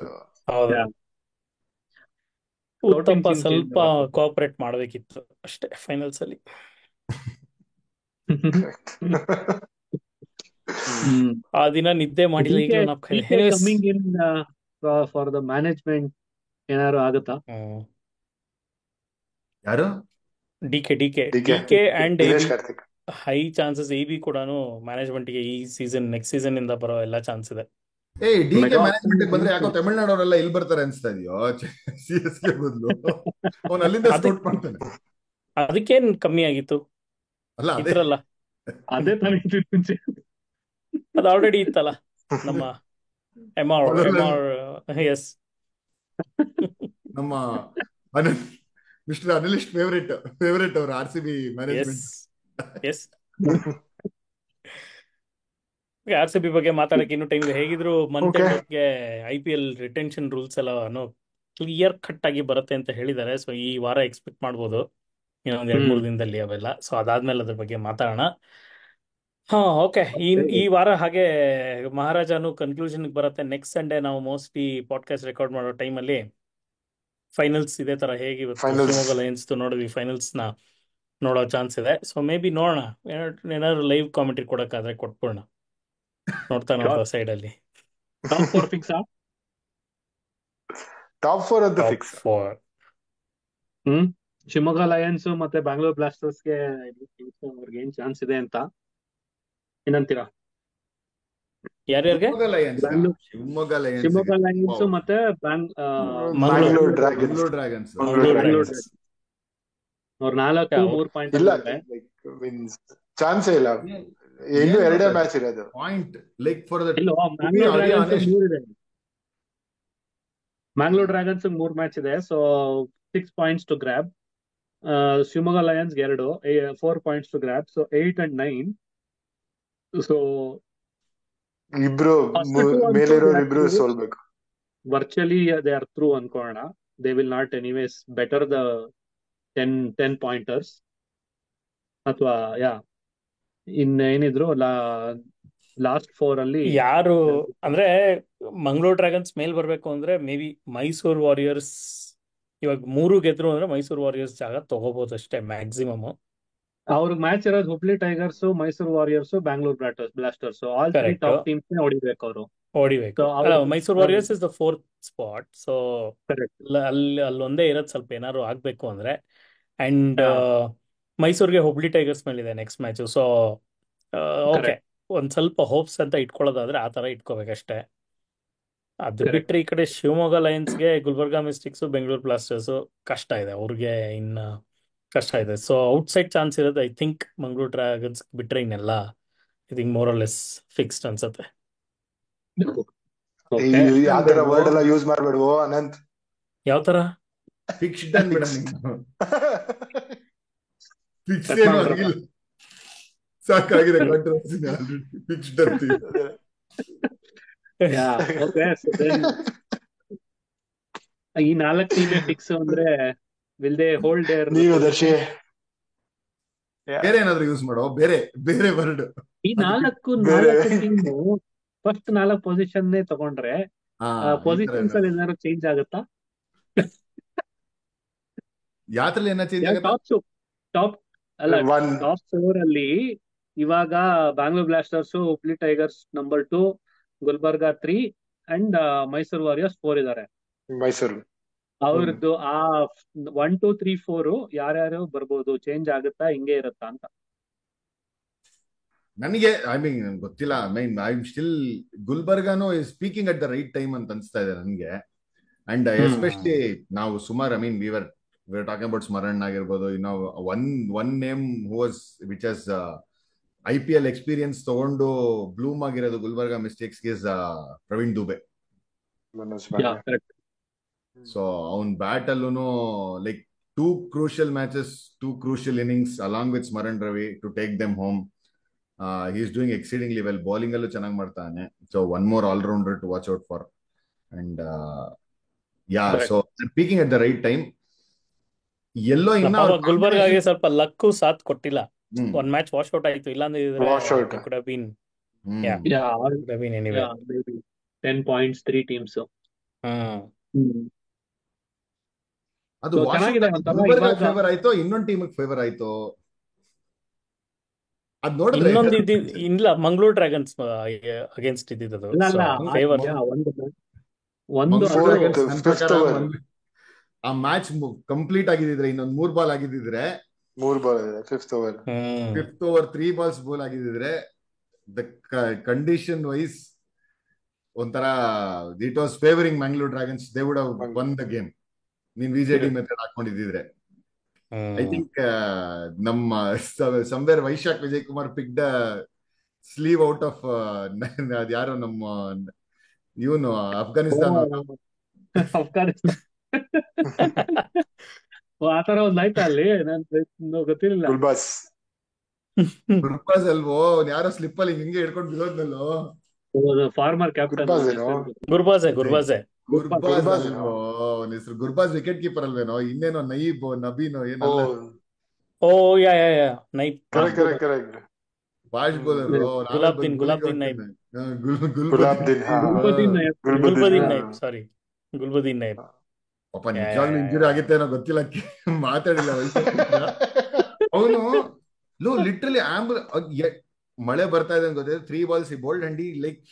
ಉತ್ತಪ್ಪ ಸ್ವಲ್ಪ ಕೋಆಪರೇಟ್ ಮಾಡ್ಬೇಕಿತ್ತು ಅಷ್ಟೇ ಫೈನಲ್ಸ್ ಅಲ್ಲಿ. ಆ ದಿನ ನಿದ್ದೆ ಮಾಡಿಲ್ಲ. ಫಾರ್ ದ ಮ್ಯಾನೇಜ್ಮೆಂಟ್ ಏನಾದ್ರು ಆಗುತ್ತಾ? ಯಾರು? DK and high chances. AB ಕೂಡ ಮ್ಯಾನೇಜ್ಮೆಂಟ್ ಗೆ ಈ ಸೀಸನ್ ನೆಕ್ಸ್ಟ್ ಸೀಸನ್ ಇಂದ ಬರೋ ಎಲ್ಲ ಚಾನ್ಸ್ ಇದೆ. ಡಿಕೆ ಮ್ಯಾನೇಜ್ಮೆಂಟ್ ಬಂದ್ರೆ ಯಾಕೋ ತಮಿಳ್ನಾಡವರೆಲ್ಲ ಇಲ್ಲಿ ಬರ್ತಾರೆ ಅನ್ಸ್ತಾ ಇದೆಯೋ CSK ಬದಲು. ಅವನು ಅಲ್ಲಿಂದ ಸ್ಕೌಟ್ ಮಾಡ್ತಾನೆ. ಅದಕ್ಕೇನ್ ಕಮ್ಮಿ ಆಗಿತ್ತು? ಅಲ್ಲ ಇದ್ರಲ್ಲ, ಅದೇ ಮುಂಚೆ ಅದು ಆಲ್ರೆಡಿ ಇತ್ತಲ್ಲ ನಮ್ಮ MR. ಎಸ್, ನಮ್ಮ ಅನಂತ್ ಮಿಸ್ಟರ್ ಅನಲಿಸ್ಟ್ ಫೇವರೇಟ್ ಅವರು ಆರ್ ಸಿ ಬಿ ಎಸ್ ಮ್ಯಾನೇಜ್ಮೆಂಟ್. ಎಸ್ ಆರ್ ಸಿ ಬಿ ಬಗ್ಗೆ ಮಾತಾಡಕ್ಕೆ ಇನ್ನೂ ಟೈಮ್ ಇದೆ. ಹೇಗಿದ್ರು ಮಂತ್ ಓಕೆ ಎಂಡ್ ಹೊತ್ತಿಗೆ IPL ರಿಟೆನ್ಷನ್ ರೂಲ್ಸ್ ಎಲ್ಲ ಕ್ಲಿಯರ್ ಕಟ್ ಆಗಿ ಬರುತ್ತೆ ಅಂತ ಹೇಳಿದ್ದಾರೆ. ಸೊ ಈ ವಾರ ಎಕ್ಸ್ಪೆಕ್ಟ್ ಮಾಡ್ಬೋದು, ಇನ್ನೊಂದ್ 2-3 ದಿನದಲ್ಲಿ ಅವೆಲ್ಲ. ಸೊ ಅದಾದ್ಮೇಲೆ ಅದ್ರ ಬಗ್ಗೆ ಮಾತಾಡೋಣ. ಹಾ, ಓಕೆ. ಈ ವಾರ ಹಾಗೆ ಮಹಾರಾಜನು ಕನ್ಕ್ಲೂಷನ್ ಬರುತ್ತೆ. ನೆಕ್ಸ್ಟ್ ಸಂಡೇ ನಾವು ಮೋಸ್ಟ್ಲಿ ಪಾಡ್ಕಾಸ್ಟ್ ರೆಕಾರ್ಡ್ ಮಾಡೋ ಟೈಮಲ್ಲಿ ಫೈನಲ್ಸ್ ಇದೇ ತರ ಹೇಗೆ ಇವತ್ತು ಫೈನಲ್ಸ್ ಶಿವಮೊಗ್ಗ ಲಯನ್ಸ್ ನೋಡಿದ್ವಿ, ಫೈನಲ್ಸ್ ನ ನೋಡೋ ಚಾನ್ಸ್ ಇದೆ. ಸೊ ಮೇ ಬಿ ನೋಡೋಣ, ಏನಾದ್ರು ಲೈವ್ ಕಾಮೆಂಟ್ರಿ ಕೊಡಕ್ಕಾದ್ರೆ ಕೊಟ್ಬಿಡೋಣ, ನೋಡ್ತಾ ಸೈಡ್ ಅಲ್ಲಿ. Top 4 fix. ಟಾಪ್ 4 ಅಂತ ಟಾಪ್ ಫಿಕ್ಸ್. 4 ಶಿವಮೊಗ್ಗ ಲಯನ್ಸ್ ಮತ್ತೆ ಬ್ಯಾಂಗ್ಳೂರ್ ಬ್ಲಾಸ್ಟರ್ಸ್ಗೆ ಅವ್ರಿಗೆ ಏನ್ ಚಾನ್ಸ್ ಇದೆ ಅಂತ ಏನಂತೀರಾ? ಯಾರ್ಯಾರಿಗೆ? ಶಿವಮೊಗ್ಗ ಲಯನ್ಸ್ ಶಿವಮೊಗ್ಗ ಲಯನ್ಸ್ ಮತ್ತೆ ಮಂಗಳೂರು ಡ್ರ್ಯಾಗನ್ಸ್. ಡ್ರ್ಯಾಗನ್ಸ್ ಅವ್ರ 4 ಪಾಯಿಂಟ್ ಇಲ್ಲ, ಚಾನ್ಸೇ ಇಲ್ಲ. ಇನ್ನು 2 ಮ್ಯಾಚ್ ಇರೋದು. Point like for the Mangalore dragons 3 match ಇದೆ. So 6 points to grab. Shivamogga lions 4 points to grab. So 8 and 9. So ಇಬ್ರು ಮೇಲಿರೋರು ಇಬ್ರು ಸೋಲ್ಬೇಕು. ವರ್ಚುವಲಿ ದೇ ಆರ್ ಥ್ರೂ ಅನ್ಕೋಣ. They will not anyways better the 10 pointers ಅಥವಾ ಇನ್ನೇನಿದ್ರು ಲಾಸ್ಟ್ 4 ಅಲ್ಲಿ ಯಾರು ಅಂದ್ರೆ ಮಂಗಳೂರು ಡ್ರ್ಯಾಗನ್ಸ್ ಮೇಲ್ ಬರ್ಬೇಕು ಅಂದ್ರೆ ಮೇ ಬಿ ಮೈಸೂರು ವಾರಿಯರ್ಸ್ ಇವಾಗ 3 ಗೆದ್ರು ಅಂದ್ರೆ ಮೈಸೂರು ವಾರಿಯರ್ಸ್ ಜಾಗ ತಗೋಬಹುದು ಅಷ್ಟೇ ಮ್ಯಾಕ್ಸಿಮಮ್. ಅವ್ರಿಗೆ ಮ್ಯಾಚ್ ಇರೋದು Hubli tigers, Mysuru warriors, Bangalore blasters. All 3 top teams ಹೊಡಿಬೇಕು ಅವರು. Mysuru warriors is the 4th spot. So ಅಲ್ಲೊಂದೇ ಇರೋದು ಸ್ವಲ್ಪ ಏನಾದ್ರು ಆಗ್ಬೇಕು ಅಂದ್ರೆ. ಅಂಡ್ ಮೈಸೂರಿಗೆ ಹುಬ್ಳಿ ಟೈಗರ್ಸ್ ಮೇಲೆ ಇದೆ ನೆಕ್ಸ್ಟ್ ಮ್ಯಾಚ್. ಸೊ ಓಕೆ, ಒಂದ್ ಸ್ವಲ್ಪ ಹೋಪ್ಸ್ ಅಂತ ಇಟ್ಕೊಳ್ಳೋದಾದ್ರೆ ಆ ತರ ಇಟ್ಕೋಬೇಕಷ್ಟೇ. ಅದು ಬಿಟ್ರೆ ಈ ಕಡೆ ಶಿವಮೊಗ್ಗ ಲಯನ್ಸ್ಗೆ ಗುಲ್ಬರ್ಗಾ ಮಿಸ್ಟಿಕ್ಸ್, ಬೆಂಗಳೂರು ಬ್ಲಾಸ್ಟರ್ಸ್ ಕಷ್ಟ ಇದೆ ಅವ್ರಿಗೆ, ಇನ್ನ ಕಷ್ಟ ಇದೆ. ಸೊ ಔಟ್ಸೈಡ್ ಚಾನ್ಸ್ ಇರೋದು ಐ ಥಿಂಕ್ ಮಂಗಳೂರು ಡ್ರ್ಯಾಗನ್ಸ್ ಬಿಟ್ರೆ ಇನ್ನೆಲ್ಲ I think more or less fixed ಅನ್ಸುತ್ತೆ. ಯಾವ ತರ ವರ್ಡ್ ಎಲ್ಲ ಯೂಸ್ ಮಾಡ್ಬೇಡ್ವೋ ಅನಂತ್. ಯಾವ ತರ ಫಿಕ್ಸ್ಡ್ ಅನ್ಬೇಡ, ಫಿಕ್ಸ್ ಏನು ಆಗಿಲ್ಲ, ಸಾಕಾಗಿದೆ ಕಾಂಟ್ರವರ್ಸಿ ಆಲ್ರೆಡಿ. ಫಿಕ್ಸ್ಡ್ ಅಂತ ಈ 4 ಟೀಮ್ ಫಿಕ್ಸ್ ಅಂದ್ರೆ ವಿಲ್ ದೇ ಹೋಲ್ಡ್ ದೇರ್? ನೀವು ದರ್ಶಿ ಬೇರೆ ಏನಾದ್ರು ಯೂಸ್ ಮಾಡೋ, ಬೇರೆ ವರ್ಡ್. ಈ 4 ಟೀಮು ಫಸ್ಟ್ 4 ಪೊಸಿಷನ್ ತಗೊಂಡ್ರೆ ಪೊಸಿಷನ್ಸ್ ಅಲ್ಲಿ ಏನಾದ್ರು ಚೇಂಜ್ ಆಗುತ್ತಾ? ಯಾತ್ರಲ್ಲಿ ಏನ ಚೇಂಜ್ ಆಗುತ್ತೆ? ಟಾಪ್ 4 ಅಲ್ಲಿ ಇವಾಗ Bangalore blasters, Hubli tigers number 2, Gulbarga 3 and Mysuru warriors 4 ಇದಾರೆ. ಮೈಸೂರು ಅವ್ರದ್ದು ಆ 1, 2, 3, 4 ಯಾರ್ಯಾರು ಬರ್ಬೋದು, ಚೇಂಜ್ ಆಗುತ್ತಾ, ಹಿಂಗೆ ಇರುತ್ತಾ ಅಂತ ನನಗೆ ಗೊತ್ತಿಲ್ಲ. ಐ ಆಮ್ ಸ್ಟಿಲ್ ಗುಲ್ಬರ್ಗಾನು is speaking at the right time ಅಂತ ಅನ್ಸ್ತಾ ಇದೆ ನನಗೆ. ಅಂಡ್ ಎಸ್ಪೆಷಲಿ ನಾವು ಸುಮಾರು we were talking about Smaran ಆಗಿರ್ಬೋದು. One name who was which has IPL experience ತಗೊಂಡು ಬ್ಲೂಮ್ ಆಗಿರೋದು Gulbarga mistakes is Praveen Dubey. So ಅವನ್ ಬ್ಯಾಟ್ ಅಲ್ಲೂ like 2 crucial matches, 2 crucial innings along with Smaran Ravi to take them home. He is doing exceedingly well. Bowling allu ಚೆನ್ನಾಗಿ ಮಾಡ್ತಾನೆ. So one more all-rounder to watch out for. And so speaking at the right time. ಎಲ್ಲೋ ಇನ್ನ ಗುಲ್ಬರ್ಗಾಗೆ ಸ್ವಲ್ಪ luck ಸಾಥ್ ಕೊಟ್ಟಿಲ್ಲ. ಒಂದ್ match wash out ಆಯ್ತು, ಇಲ್ಲಾಂದ್ರೆ could have been 10 points 3 teams. ಅದು ಫೇವರ್ ಆಯ್ತೋ ಇನ್ನೊಂದು ಟೀಮ್ ಫೇವರ್ ಆಯ್ತೋ ಅದ್ ನೋಡಿದ್ರೆ ಇಲ್ಲ, ಮಂಗಳೂರು ಡ್ರ್ಯಾಗನ್ಸ್ ಅಗೇನ್ಸ್ಟ್ ಇದ್ದಿದ್ದು ಫೇವರ್. ಆ ಮ್ಯಾಚ್ ಕಂಪ್ಲೀಟ್ ಆಗಿದ್ರೆ ಇನ್ನೊಂದು 3 ಬಾಲ್ ಆಗಿದ್ರೆ, 3 ball fifth over 3 balls bowl ಆಗಿದ್ರೆ ದ ಕಂಡೀಷನ್ ವೈಸ್ ಒಂಥರ it was favouring Mangaluru Dragons. They would have won the game. ನೀನ್ ವಿಜೆಡಿ ಮೆಥಡ್ ಹಾಕೊಂಡಿದ್ರೆ ಐ ಥಿಂಕ್ ನಮ್ಮ somewhere Vaishakh Vijay Kumar picked sleeve out of ಅದ್ಯಾರೋ ನಮ್ಮ ಇವನು ಅಫ್ಘಾನಿಸ್ತಾನ ಆತರ ಒಂದ್ ಆಯ್ತಾ ಅಲ್ಲಿ? ನನ್ ಗೊತ್ತಿರ್ಲಿಲ್ಲ. ಗುಲ್ಬಾಸ್. ಗುರ್ಬಾಸ್ ಅಲ್ವೋ, ಯಾರೋ ಸ್ಲಿಪ್ ಅಲ್ಲಿ ಹಿಂಗೆ ಹಿಡ್ಕೊಂಡು ಬಿಡೋದ್ನಲ್ಲೋ. ಫಾರ್ಮರ್ ಕ್ಯಾಪ್ಟನ್ ಗುಲ್ಬಾಸ್ ಏನೋ. ಗುರ್ಬಾಜೆ ಗುರ್ಬಾಜೆ ಗುರ್ಬಾಸ್ ಗುಲ್ಬಾಸ್ ಏನೋ. ಅಲ್ವೋ ಅವನ ಹೆಸರು. ಗುರ್ಬಾಸ್ ವಿಕೆಟ್ ಕೀಪರ್ ಅಲ್ವೇನೋ, ಇನ್ನೇನೋ ನಯೀಬ್ ನಬೀನೋ ಓ ಏನಲ್ಲ. ಓ yeah yeah yeah Naib correct correct correct. Fast bowler. ನಾವೇ ಗುಲಾಬ್ದೀನ್ ಬಂದು ಗುಲಾಬ್ದೀನ್ ಗುಳಿಗೆ ನೈಬ್ ಗುಲ್ಬದೀನ್. ಗುಲಾಬ್ದೀನ್. ಹಾ ಗುಲ್ಬದೀನ್ ಗುಲ್ಬದೀನ್ ಗುಲ್ಬದೀನ್. ನೈಬ್ ಸಾರಿ ಗುಲ್ಬದೀನ್ ನೈಬ್. ಪಾಪ ನಿಜವಾಗ್ಲೂ ಇಂಜುರಿ ಆಗಿತ್ತೇನೋ ಗೊತ್ತಿಲ್ಲ, ಮಾತಾಡಿಲ್ಲ ವಯಸ್ಸಿನ. ಅವನು ಲಿಟ್ರಲಿ ಮಳೆ ಬರ್ತಾ ಇದೆ ಅಂತ ಗೊತ್ತಿದೆ, 3 balls he bowled and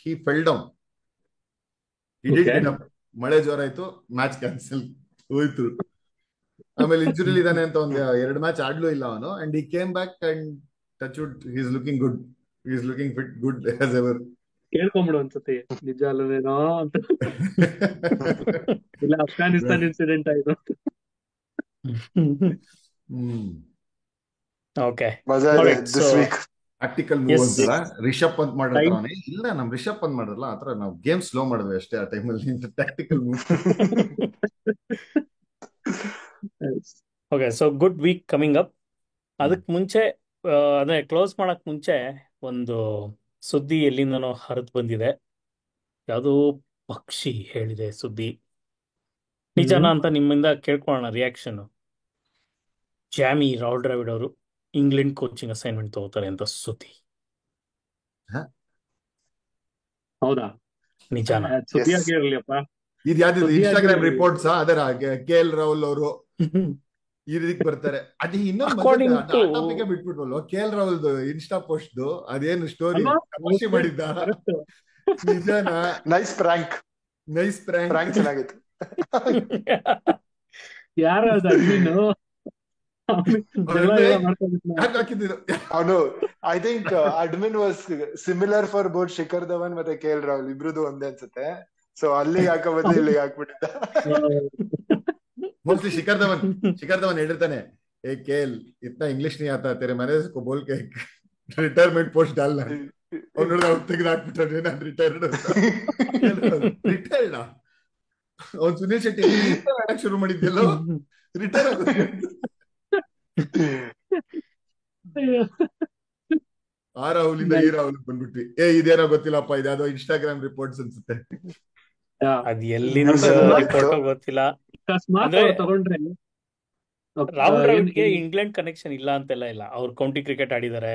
he fell down. He didn't Okay. get up. ಮಳೆ ಜೋರ ಆಯ್ತು, ಮ್ಯಾಚ್ ಕ್ಯಾನ್ಸಲ್ ಹೋಯ್ತು. ಆಮೇಲೆ ಇಂಜುರಿ ಇದಾನೆ ಅಂತ ಒಂದ್ 2 ಮ್ಯಾಚ್ ಆಡ್ಲೂ ಇಲ್ಲ ಅವನು. And he came back and touch wood, he is looking good. He is looking fit, good as ever. ಕೇಳ್ಕೊಂಬಿಡು ಅನ್ಸುತ್ತೆ ನಿಜ ಅಲ್ವೇನೋ ಅಂತ. ಇಲ್ಲ ಅಫ್ಘಾನಿಸ್ತಾನ್ ಇನ್ಸಿಡೆಂಟ್ ಆಯ್ತು. ಓಕೆ ಮಜಾ ಇದೆ Alright, this so week. Practical move yes ಅಂತಾರ ರಿಷಬ್ ಪಂತ್ ಮಾಡಿರ್ತಾರ Time. ಅವನೇ. ಇಲ್ಲ ನಮ್ ರಿಷಬ್ ಪಂತ್ ಮಾಡಿರಲ್ಲ, ಆತರ ನಾವು ಗೇಮ್ ಸ್ಲೋ ಮಾಡಿದ್ವಿ ಅಷ್ಟೇ ಆ ಟೈಮಲ್ಲಿ. Tactical move. Okay so good week coming up. ಅದಕ್ಕೆ ಮುಂಚೆ ಅದೇ ಕ್ಲೋಸ್ ಮಾಡಕ್ ಮುಂಚೆ ಒಂದು ಸುದ್ದಿ ಎಲ್ಲಿಂದನೋ ಹರಿದು ಬಂದಿದೆ. ಯಾವುದು ಪಕ್ಷಿ ಹೇಳಿದೆ ಸುದ್ದಿ, ನಿಜನಾ ಅಂತ ನಿಮ್ಮಿಂದ ಕೇಳ್ಕೊಳ್ಳೋಣ ರಿಯಾಕ್ಷನ್. ಜಾಮಿ ರಾಹುಲ್ ದ್ರಾವಿಡ್ ಅವರು ಇಂಗ್ಲೆಂಡ್ ಕೋಚಿಂಗ್ ಅಸೈನ್ಮೆಂಟ್ ತಗೋತಾರೆ ಅಂತ ಸುದ್ದಿ, ಹೌದಾ? ನಿಜಾನಾ? ಸುದ್ದಿ Yes. ಆಗಿರ್ಲಿಯಪ್ಪ. ಇದು ಯಾವ್ದು ಸುದ್ದಿ ಇನ್ಸ್ಟಾಗ್ರಾಮ್ ಆಗಿರ್ಲಿ. ರಿಪೋರ್ಟ್ಸ್ ಅದರ KL ರಾಹುಲ್ ಅವರು ಈ ರೀತಿ ಬರ್ತಾರೆ. ಅದೇ ಇನ್ನೊಂದು According to- ಟಾಪಿಕ್ ಬಿಟ್ಬಿಟ್ವಲ್ವ, KL ರಾಹುಲ್ ಇನ್ಸ್ಟಾ ಪೋಸ್ಟ್ ಅದೇನು ಸ್ಟೋರಿ ಅಲ್ವಾ? ತಮಾಷೆ ಮಾಡಿದ್ದ, Correct. ನಿಜನಾ? Nice prank. Nice prank prank. ಚೆನ್ನಾಗಿತ್ತು. ಯಾರ ಅದು ಅಡ್ಮಿನ್? ಮಾಡ್ಕೊಂಡಿದ್ನ. ಯಾಕೆ ಹಾಕಿದ್ರು? ಅವನು I think admin was similar for both Shikhar Dhawan ಮತ್ತೆ KL ರಾಹುಲ್ ಇಬ್ರದ್ದು ಒಂದೇ ಅನ್ಸುತ್ತೆ. ಸೊ ಅಲ್ಲಿಗೆ ಹಾಕಬಾರ್ದು ಇಲ್ಲಿಗೆ ಹಾಕ್ಬಿಟ್ಟಿದ್ದ. ಮೋಸ್ಟ್ಲಿ ಶಿಖರ್ ಧವನ್ ಹೇಳಿರ್ತಾನೆ, ಏ KL ಇತ್ನಾ ಇಂಗ್ಲಿಷ್ ನೀ ಆತಾ ತೆರೆ ಮನೆ ಬೋಲ್ ಕೆ ರಿಟೈರ್ಮೆಂಟ್ ಪೋಸ್ಟ್ ಡಾಲ್ನ. ಅವ್ನು ನೋಡಿದ್ರೆ ಅವ್ನು ತೆಗೆದು ಹಾಕ್ಬಿಟ್ಟಾನೆ, ನಾನು ರಿಟೈರ್ಡ್ ರಿಟೈರ್ಡ್. ಅವ್ನು ಸುನೀಲ್ ಶೆಟ್ಟಿ ಆಡಕ್ ಶುರು ಮಾಡಿದ್ಯಲ್ಲೋ, ರಿಟೈರ್ ಆಗುತ್ತೆ. ಆ ರಾಹುಲಿಂದ ಈ ರಾಹುಲ್ ಬಂದ್ಬಿಟ್ವಿ. ಇದೇನೋ ಗೊತ್ತಿಲ್ಲಪ್ಪ, ಇದ್ಯಾವುದೋ ಇನ್ಸ್ಟಾಗ್ರಾಮ್ ರಿಪೋರ್ಟ್ಸ್ ಅನ್ಸುತ್ತೆ. ಅದ್ ಎಲ್ಲಿಂದ News ಎಲ್ಲ ರಿಪೋರ್ಟ್ ಆಯ್ತು. ಗೊತ್ತಿಲ್ಲ. ಅಕಸ್ಮಾತ್ ಅಂದ್ರೆ ಅವ್ರು ತಗೊಂಡ್ರೆ ರಾಹುಲ್ ದ್ರಾವಿಡ್ಗೆ ಇಂಗ್ಲೆಂಡ್ ಕನೆಕ್ಷನ್ ಇಲ್ಲ ಅಂತೆಲ್ಲ ಇಲ್ಲ. ಅವ್ರು ಕೌಂಟಿ ಕ್ರಿಕೆಟ್ ಆಡಿದ್ದಾರೆ.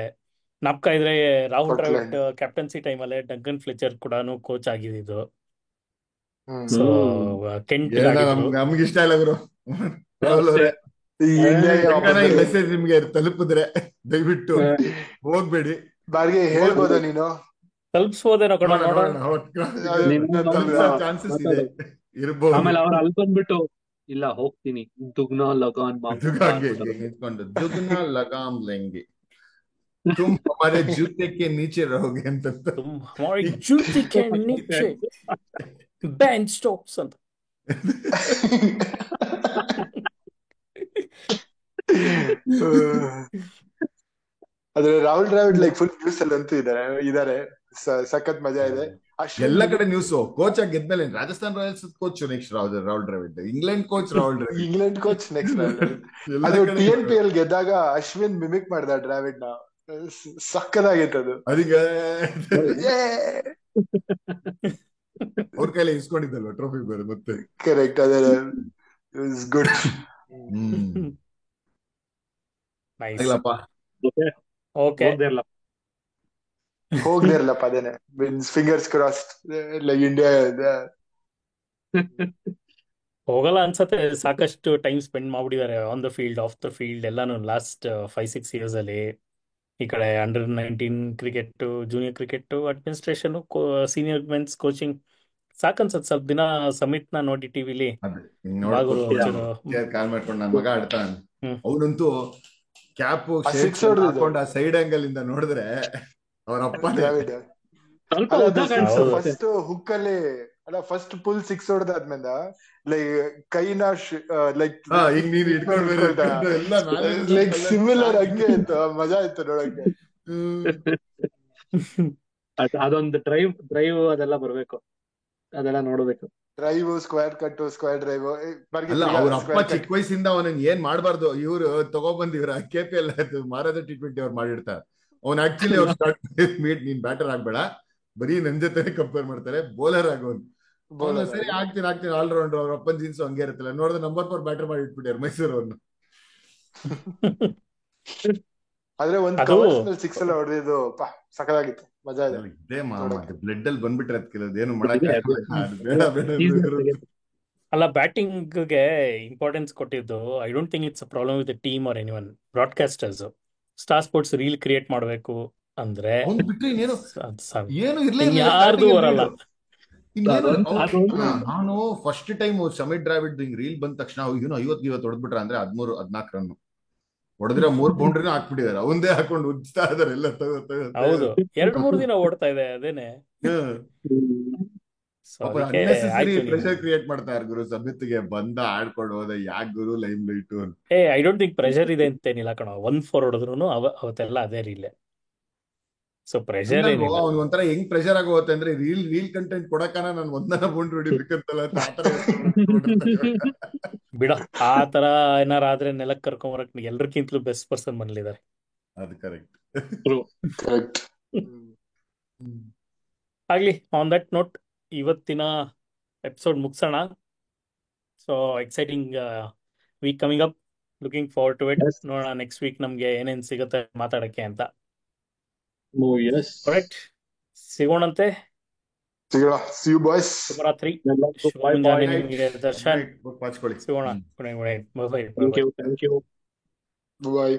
ನಾಪ್ಕ ಇದ್ರೆ ರಾಹುಲ್ ದ್ರಾವಿಡ್ Scotland. ಕ್ಯಾಪ್ಟನ್ಸಿ ಟೈಮಲ್ಲೇ ಡಂಕನ್ ಫ್ಲೆಚರ್ ಕೂಡ ಕೋಚ್ ಆಗಿದ್ದು. ಹ್ಮ್. ಸೊ ಕೆಂಟ್ ಏನೋ ನಮ್ಗೆ ಇಷ್ಟ ಇಲ್ಲ ಗುರು. ರಾಹುಲ್ ಅವರೇ, ಈ ಇಂಡಿಯಾಗೆ ವಾಪಸ್ ಈ ಬರ್ಲಿ. ಮೆಸೇಜ್ ನಿಮ್ಗೆ ತಲುಪಿದ್ರೆ ದಯವಿಟ್ಟು ಹೋಗ್ಬೇಡಿ. ಬಾರ್ಗೆ ಹೇಳ್ಬೋದಾ ನೀನು? ತಲುಪಿಸ್ಬೋದೇನೋ ಕಣ, ನೋಡೋಣ. ಚಾನ್ಸಸ್ ಇದೆ, ಇರ್ಬೋದು. ಆಮೇಲೆ ಅವ್ರು ಅಲ್ಲಿ ಬಂದ್ಬಿಟ್ಟು ಇಲ್ಲ ಹೋಗ್ತೀನಿ ದುಗ್ನಾ ಲಗಾನ್ ನಿಂತ್ಕೊಂಡು ದುಗ್ನಾ ಲಗಾಮ್ ಲೆಂಗೆ ತುಮ್ ಹಮಾರೆ ಜೂತೆ ಕೆ ನೀಚೆ ರहोगे ಅಂತ. ತುಮ್ ಹಮಾರೆ ಜೂತೆ ಕೆ ನೀಚೆ ಬ್ಯಾಂಡ್ ಸ್ಟೋಕ್ಸ್ ಅಂತ. ಆದ್ರೆ Rahul Dravid like full news ಅಲ್ಲಿ ಅಂತೂ ಇದಾರೆ. ಸಖತ್ ಮಜಾ ಇದೆ. ಎಲ್ಲ ಕಡೆ ನ್ಯೂಸ್. ಕೋಚ್ ಆಗಿ ಗೆದ್ಮೇಲೆ Rajasthan Royals coach next Rahul Dravid, England coach Rahul Dravid, England coach next. ಎಲ್ಲ ಅದು ಕಡೆ TNPL ಗೆದ್ದಾಗ ಅಶ್ವಿನ್ ಮಿಮಿಕ್ ಮಾಡ್ದ ದ್ರಾವಿಡ್ ನ. ಸಕ್ಕದಾಗಿತ್ತು ಅದು. ಅದಕ್ಕೆ Yeah! ಅವ್ರ ಕೈಲಿ ಇಸ್ಕೊಂಡಿದ್ದಲ್ವ ಟ್ರೋಫಿ ಬೇರೆ ಮತ್ತೆ. ಕರೆಕ್ಟ್. ಅದೇ ಗುಡ್. ನೈಸ್. ಇಲ್ಲಪ್ಪ, ಓಕೆ ಹೋಗ್ದೇ ಇರ್ಲಪ್ಪ. ಅದೇನೆ ಫಿಂಗರ್ಸ್ ಕ್ರಾಸ್ಡ್. ಲೈಕ್ ಇಂಡಿಯಾ ಹೋಗಲ್ಲ ಅನ್ಸತ್ತೆ. ಸಾಕಷ್ಟು ಟೈಮ್ ಸ್ಪೆಂಡ್ ಮಾಡ್ಬಿಟ್ಟಿದ್ದಾರೆ on the field, off the field ಎಲ್ಲಾನು ಲಾಸ್ಟ್ 5-6 years ಅಲ್ಲಿ. ಈ ಕಡೆ under nineteen cricket, junior cricket, administration, senior men's coaching. ಸಾಕನ್ಸತ್ ಸ್ವಲ್ಪ ದಿನ ಸಮಿತ್ ನ ನೋಡಿ ಟಿವಿಲಿ ಬಾಗುರು ಕಾಲ್ ಮಾಡ್ಕೊಂಡು ನನ್ನ ಮಗ ಆಡ್ತಾನ. ಅವನಂತೂ ಕ್ಯಾಪ್ six ಹೊಡ್ದಿದ್ದು. ಹಾಕೊಂಡ ಸೈಡ್ ಆಂಗಲ್ ಇಂದ ನೋಡಿದ್ರೆ ಅವ್ರ ಅಪ್ಪ ದ್ರಾವಿಡ್ ಸ್ವಲ್ಪ ಅಲ್ಲ, ಉದ್ದ ಅದು ಕಾಣಿಸುತ್ತೆ. ಫಸ್ಟ್ ಹುಕ್ ಅಲ್ಲಿ ಅಲ್ಲ, ಫಸ್ಟ್ ಫುಲ್ 6 ಹೊಡೆದಾದ್ಮೇಲೆ ಲೈಕ್ ಕೈನ ಲೈಕ್ ಈಗ ನೀನ್ ಇಟ್ಕೊಂಡ್ ಬೇರೆ ಇಟ್ಕೊಂಡು ಎಲ್ಲ ನಾನೇ ಲೈಕ್ ಸಿಮಿಲರ್ ಹಂಗೆ ಇತ್ತು. ಮಜಾ ಇತ್ತು ನೋಡಕ್ಕೆ. ಅದೊಂದು ಡ್ರೈವ್ ಅದೆಲ್ಲ ಬರ್ಬೇಕು, ಅದೆಲ್ಲ ನೋಡ್ಬೇಕು. Drive square cut square drive ಅಲ್ಲ ಬರ್ಗಿತ್ತೀಗ ಅವ್ರ ಅಪ್ಪ ಸ್ಕ್ವೇರ್ ಕಟ್ ಚಿಕ್ಕ ವಯಸ್ಸಿಂದ ಅವನನ್ನ ಏನ್ ಮಾಡ್ಬಾರ್ದು ಇವ್ರು ತಗೊಬಂದಿವ್ರ KPL ಮಹಾರಾಜ T20 ಅವ್ರು ಮಾಡಿರ್ತಾರೆ. ಅವ್ನ್ ಆಕ್ಚುಲಿ ಅವ್ರು ಸ್ಟಾರ್ಟ್ ಮೀಟ್ ನೀನ್ ಬ್ಯಾಟರ್ ಆಗ್ಬೇಡ, ಬರೀ ನನ್ ಜೊತೆ ಕಂಪೇರ್ ಮಾಡ್ತಾರೆ, ಬೌಲರ್ ಆಗೋನ್. ಅವ್ನು ಬೌಲರ್ ಸರಿ ಆಗ್ತೀನಿ ಆಲ್ರೌಂಡರ್. ಅವ್ರ ಅಪ್ಪನ್ ಜೀನ್ಸ್ ಹಂಗೆ ಇರುತ್ತಲ್ಲ, ನೋಡಿದ್ರೆ ನಂಬರ್ 4 ಬ್ಯಾಟರ್ ಮಾಡಿ ಇಟ್ಬಿಟ್ಟಾರೆ ಮೈಸೂರು ಅವ್ರನ್ನ. ಆದ್ರೆ ಒಂದ್ ಅದು ಕವರ್ಸ್ ಮೇಲೆ 6 ಎಲ್ಲ ಹೊಡೆದಿದ್ದು ಸಕಲಾಗಿತ್ತು, ಮಜಾ ಇದೆ ಇದೇ ಮಾಮ, ನೋಡಕ್ಕೆ. ಬ್ಲಡ್ ಅಲ್ಲಿ ಬಂದ್ಬಿಟ್ರೆ ಅದಕ್ಕೆ ಏನು ಇದೆ ಮಾಡಕ್ಕಾಗಲ್ಲ. ಅದು ಬೇಡ ಬೇಡ ಬಿಡು. ಅಲ್ಲ, ಬ್ಯಾಟಿಂಗ್ಗೆ ಇಂಪಾರ್ಟೆನ್ಸ್ ಕೊಟ್ಟಿದ್ದು. I don't think it's a problem with the team or anyone. Broadcasters star sports reel create ಮಾಡಬೇಕು ಅಂದ್ರೆ ಅವ್ನು ಬಿಟ್ರೆ ಇನ್ನೇನು ಏನು ಇರ್ಲೇ ಇಲ್ಲ ಇನ್ಯಾರ್ದು batting ಬರಲ್ಲ. ಅಲ್ಲಿ. ಇನ್ನೇನು ಅದೊಂದು ನಾನು ಫಸ್ಟ್ ಟೈಮ್ ಶಮಿ ದ್ರಾವಿಡ್ ಹಿಂಗ್ ರೀಲ್ ಬಂದ ತಕ್ಷಣ ಇವನು 50 ಹೊಡೆದ್ಬಿಟ್ರ ಅಂದ್ರೆ 13-14 ರನ್ ಹೊಡೆದ್ರೆ 3 ಬೌಂಡ್ರಿನೂ ಹಾಕ್ಬಿಟ್ಟಿದಾರೆ. ಅವಂದೇ ಹಾಕೊಂಡು ಉಜ್ತಾ ಇದಾರೆ ಎಲ್ಲ. ಹೌದು, 2-3 ದಿನ ಓಡ್ತಾ ಇದೆ ಅದೇನೆ. ಸೊ ಅದಕ್ಕೆ ಅನ್ನೆಸೆಸರಿ ಆಯ್ತು. ಪ್ರೆಷರ್ ಕ್ರಿಯೇಟ್ ಮಾಡ್ತಾರೆ ಗುರು. ಸಮಿತ್ಗೆ ಬಂದ ಆಡ್ಕೊಂಡು ಹೋದ ಯಾಕೆ ಗುರು ಲೈಮ್ ಲೈಟ್ ಅಂತ. ಐ ಡೋಂಟ್ ಥಿಂಕ್ ಪ್ರೆಷರ್ ಇದೆ ಅಂತೇನಿಲ್ಲ ಕಣ. 1-4 ಹೊಡೆದ್ರು ಅವತ್ತೆಲ್ಲ ಅದೇ ರೀಲೆ. ಸೊ ಪ್ರೆಷರ್ ಏನಿಲ್ಲ. ಅವ್ನು ಒಂಥರ ಹೆಂಗ್ ಪ್ರೆಷರ್ ಆಗೋಗುತ್ತೆ ಅಂದ್ರೆ ರೀಲ್ ಕಂಟೆಂಟ್ ಕೊಡಕನ ನಾನು ಒಂದನ ಬೌಂಡ್ರಿ ಹೊಡಿಬೇಕಂತಲ್ಲ ಅಂತ ಆ ಥರ ಬಿಡ, ಆ ತರ ಏನಾರ ಆದ್ರೆ ನೆಲಕ್ಕೆ ಕರ್ಕೊಂಬರಕ್ ಎಲ್ರಿಗಿಂತಲೂ ಬೆಸ್ಟ್ ಪರ್ಸನ್ ಬಂದಿದ್ದಾರೆ. ಅದು ಕರೆಕ್ಟ್. ಕರೆಕ್ಟ್. ಆಗ್ಲಿ, ಆನ್ ದಟ್ ನೋಟ್ ಇವತ್ತಿನ ಎಪಿಸೋಡ್ ಮುಗಿಸೋಣ. So exciting week coming up, looking forward to it. ನೋಡೋಣ ನೆಕ್ಸ್ಟ್ ವೀಕ್ ನಮ್ಗೆ ಏನೇನ್ ಸಿಗುತ್ತೆ ಮಾತಾಡಕ್ಕೆ ಅಂತ. ಕರೆಕ್ಟ್, ಸಿಗೋಣಂತೆ. ಸಿಗೋಣ. See you boys. ಶುಭರಾತ್ರಿ. ಶುಭ Bye ಮುಂಜಾನೆ bye. ನಿಮಗೆ ದರ್ಶನ್. ಪಾಚ್ಕೊಳ್ಳಿ. ಸಿಗೋಣ. Bye bye. Thank you. Bye.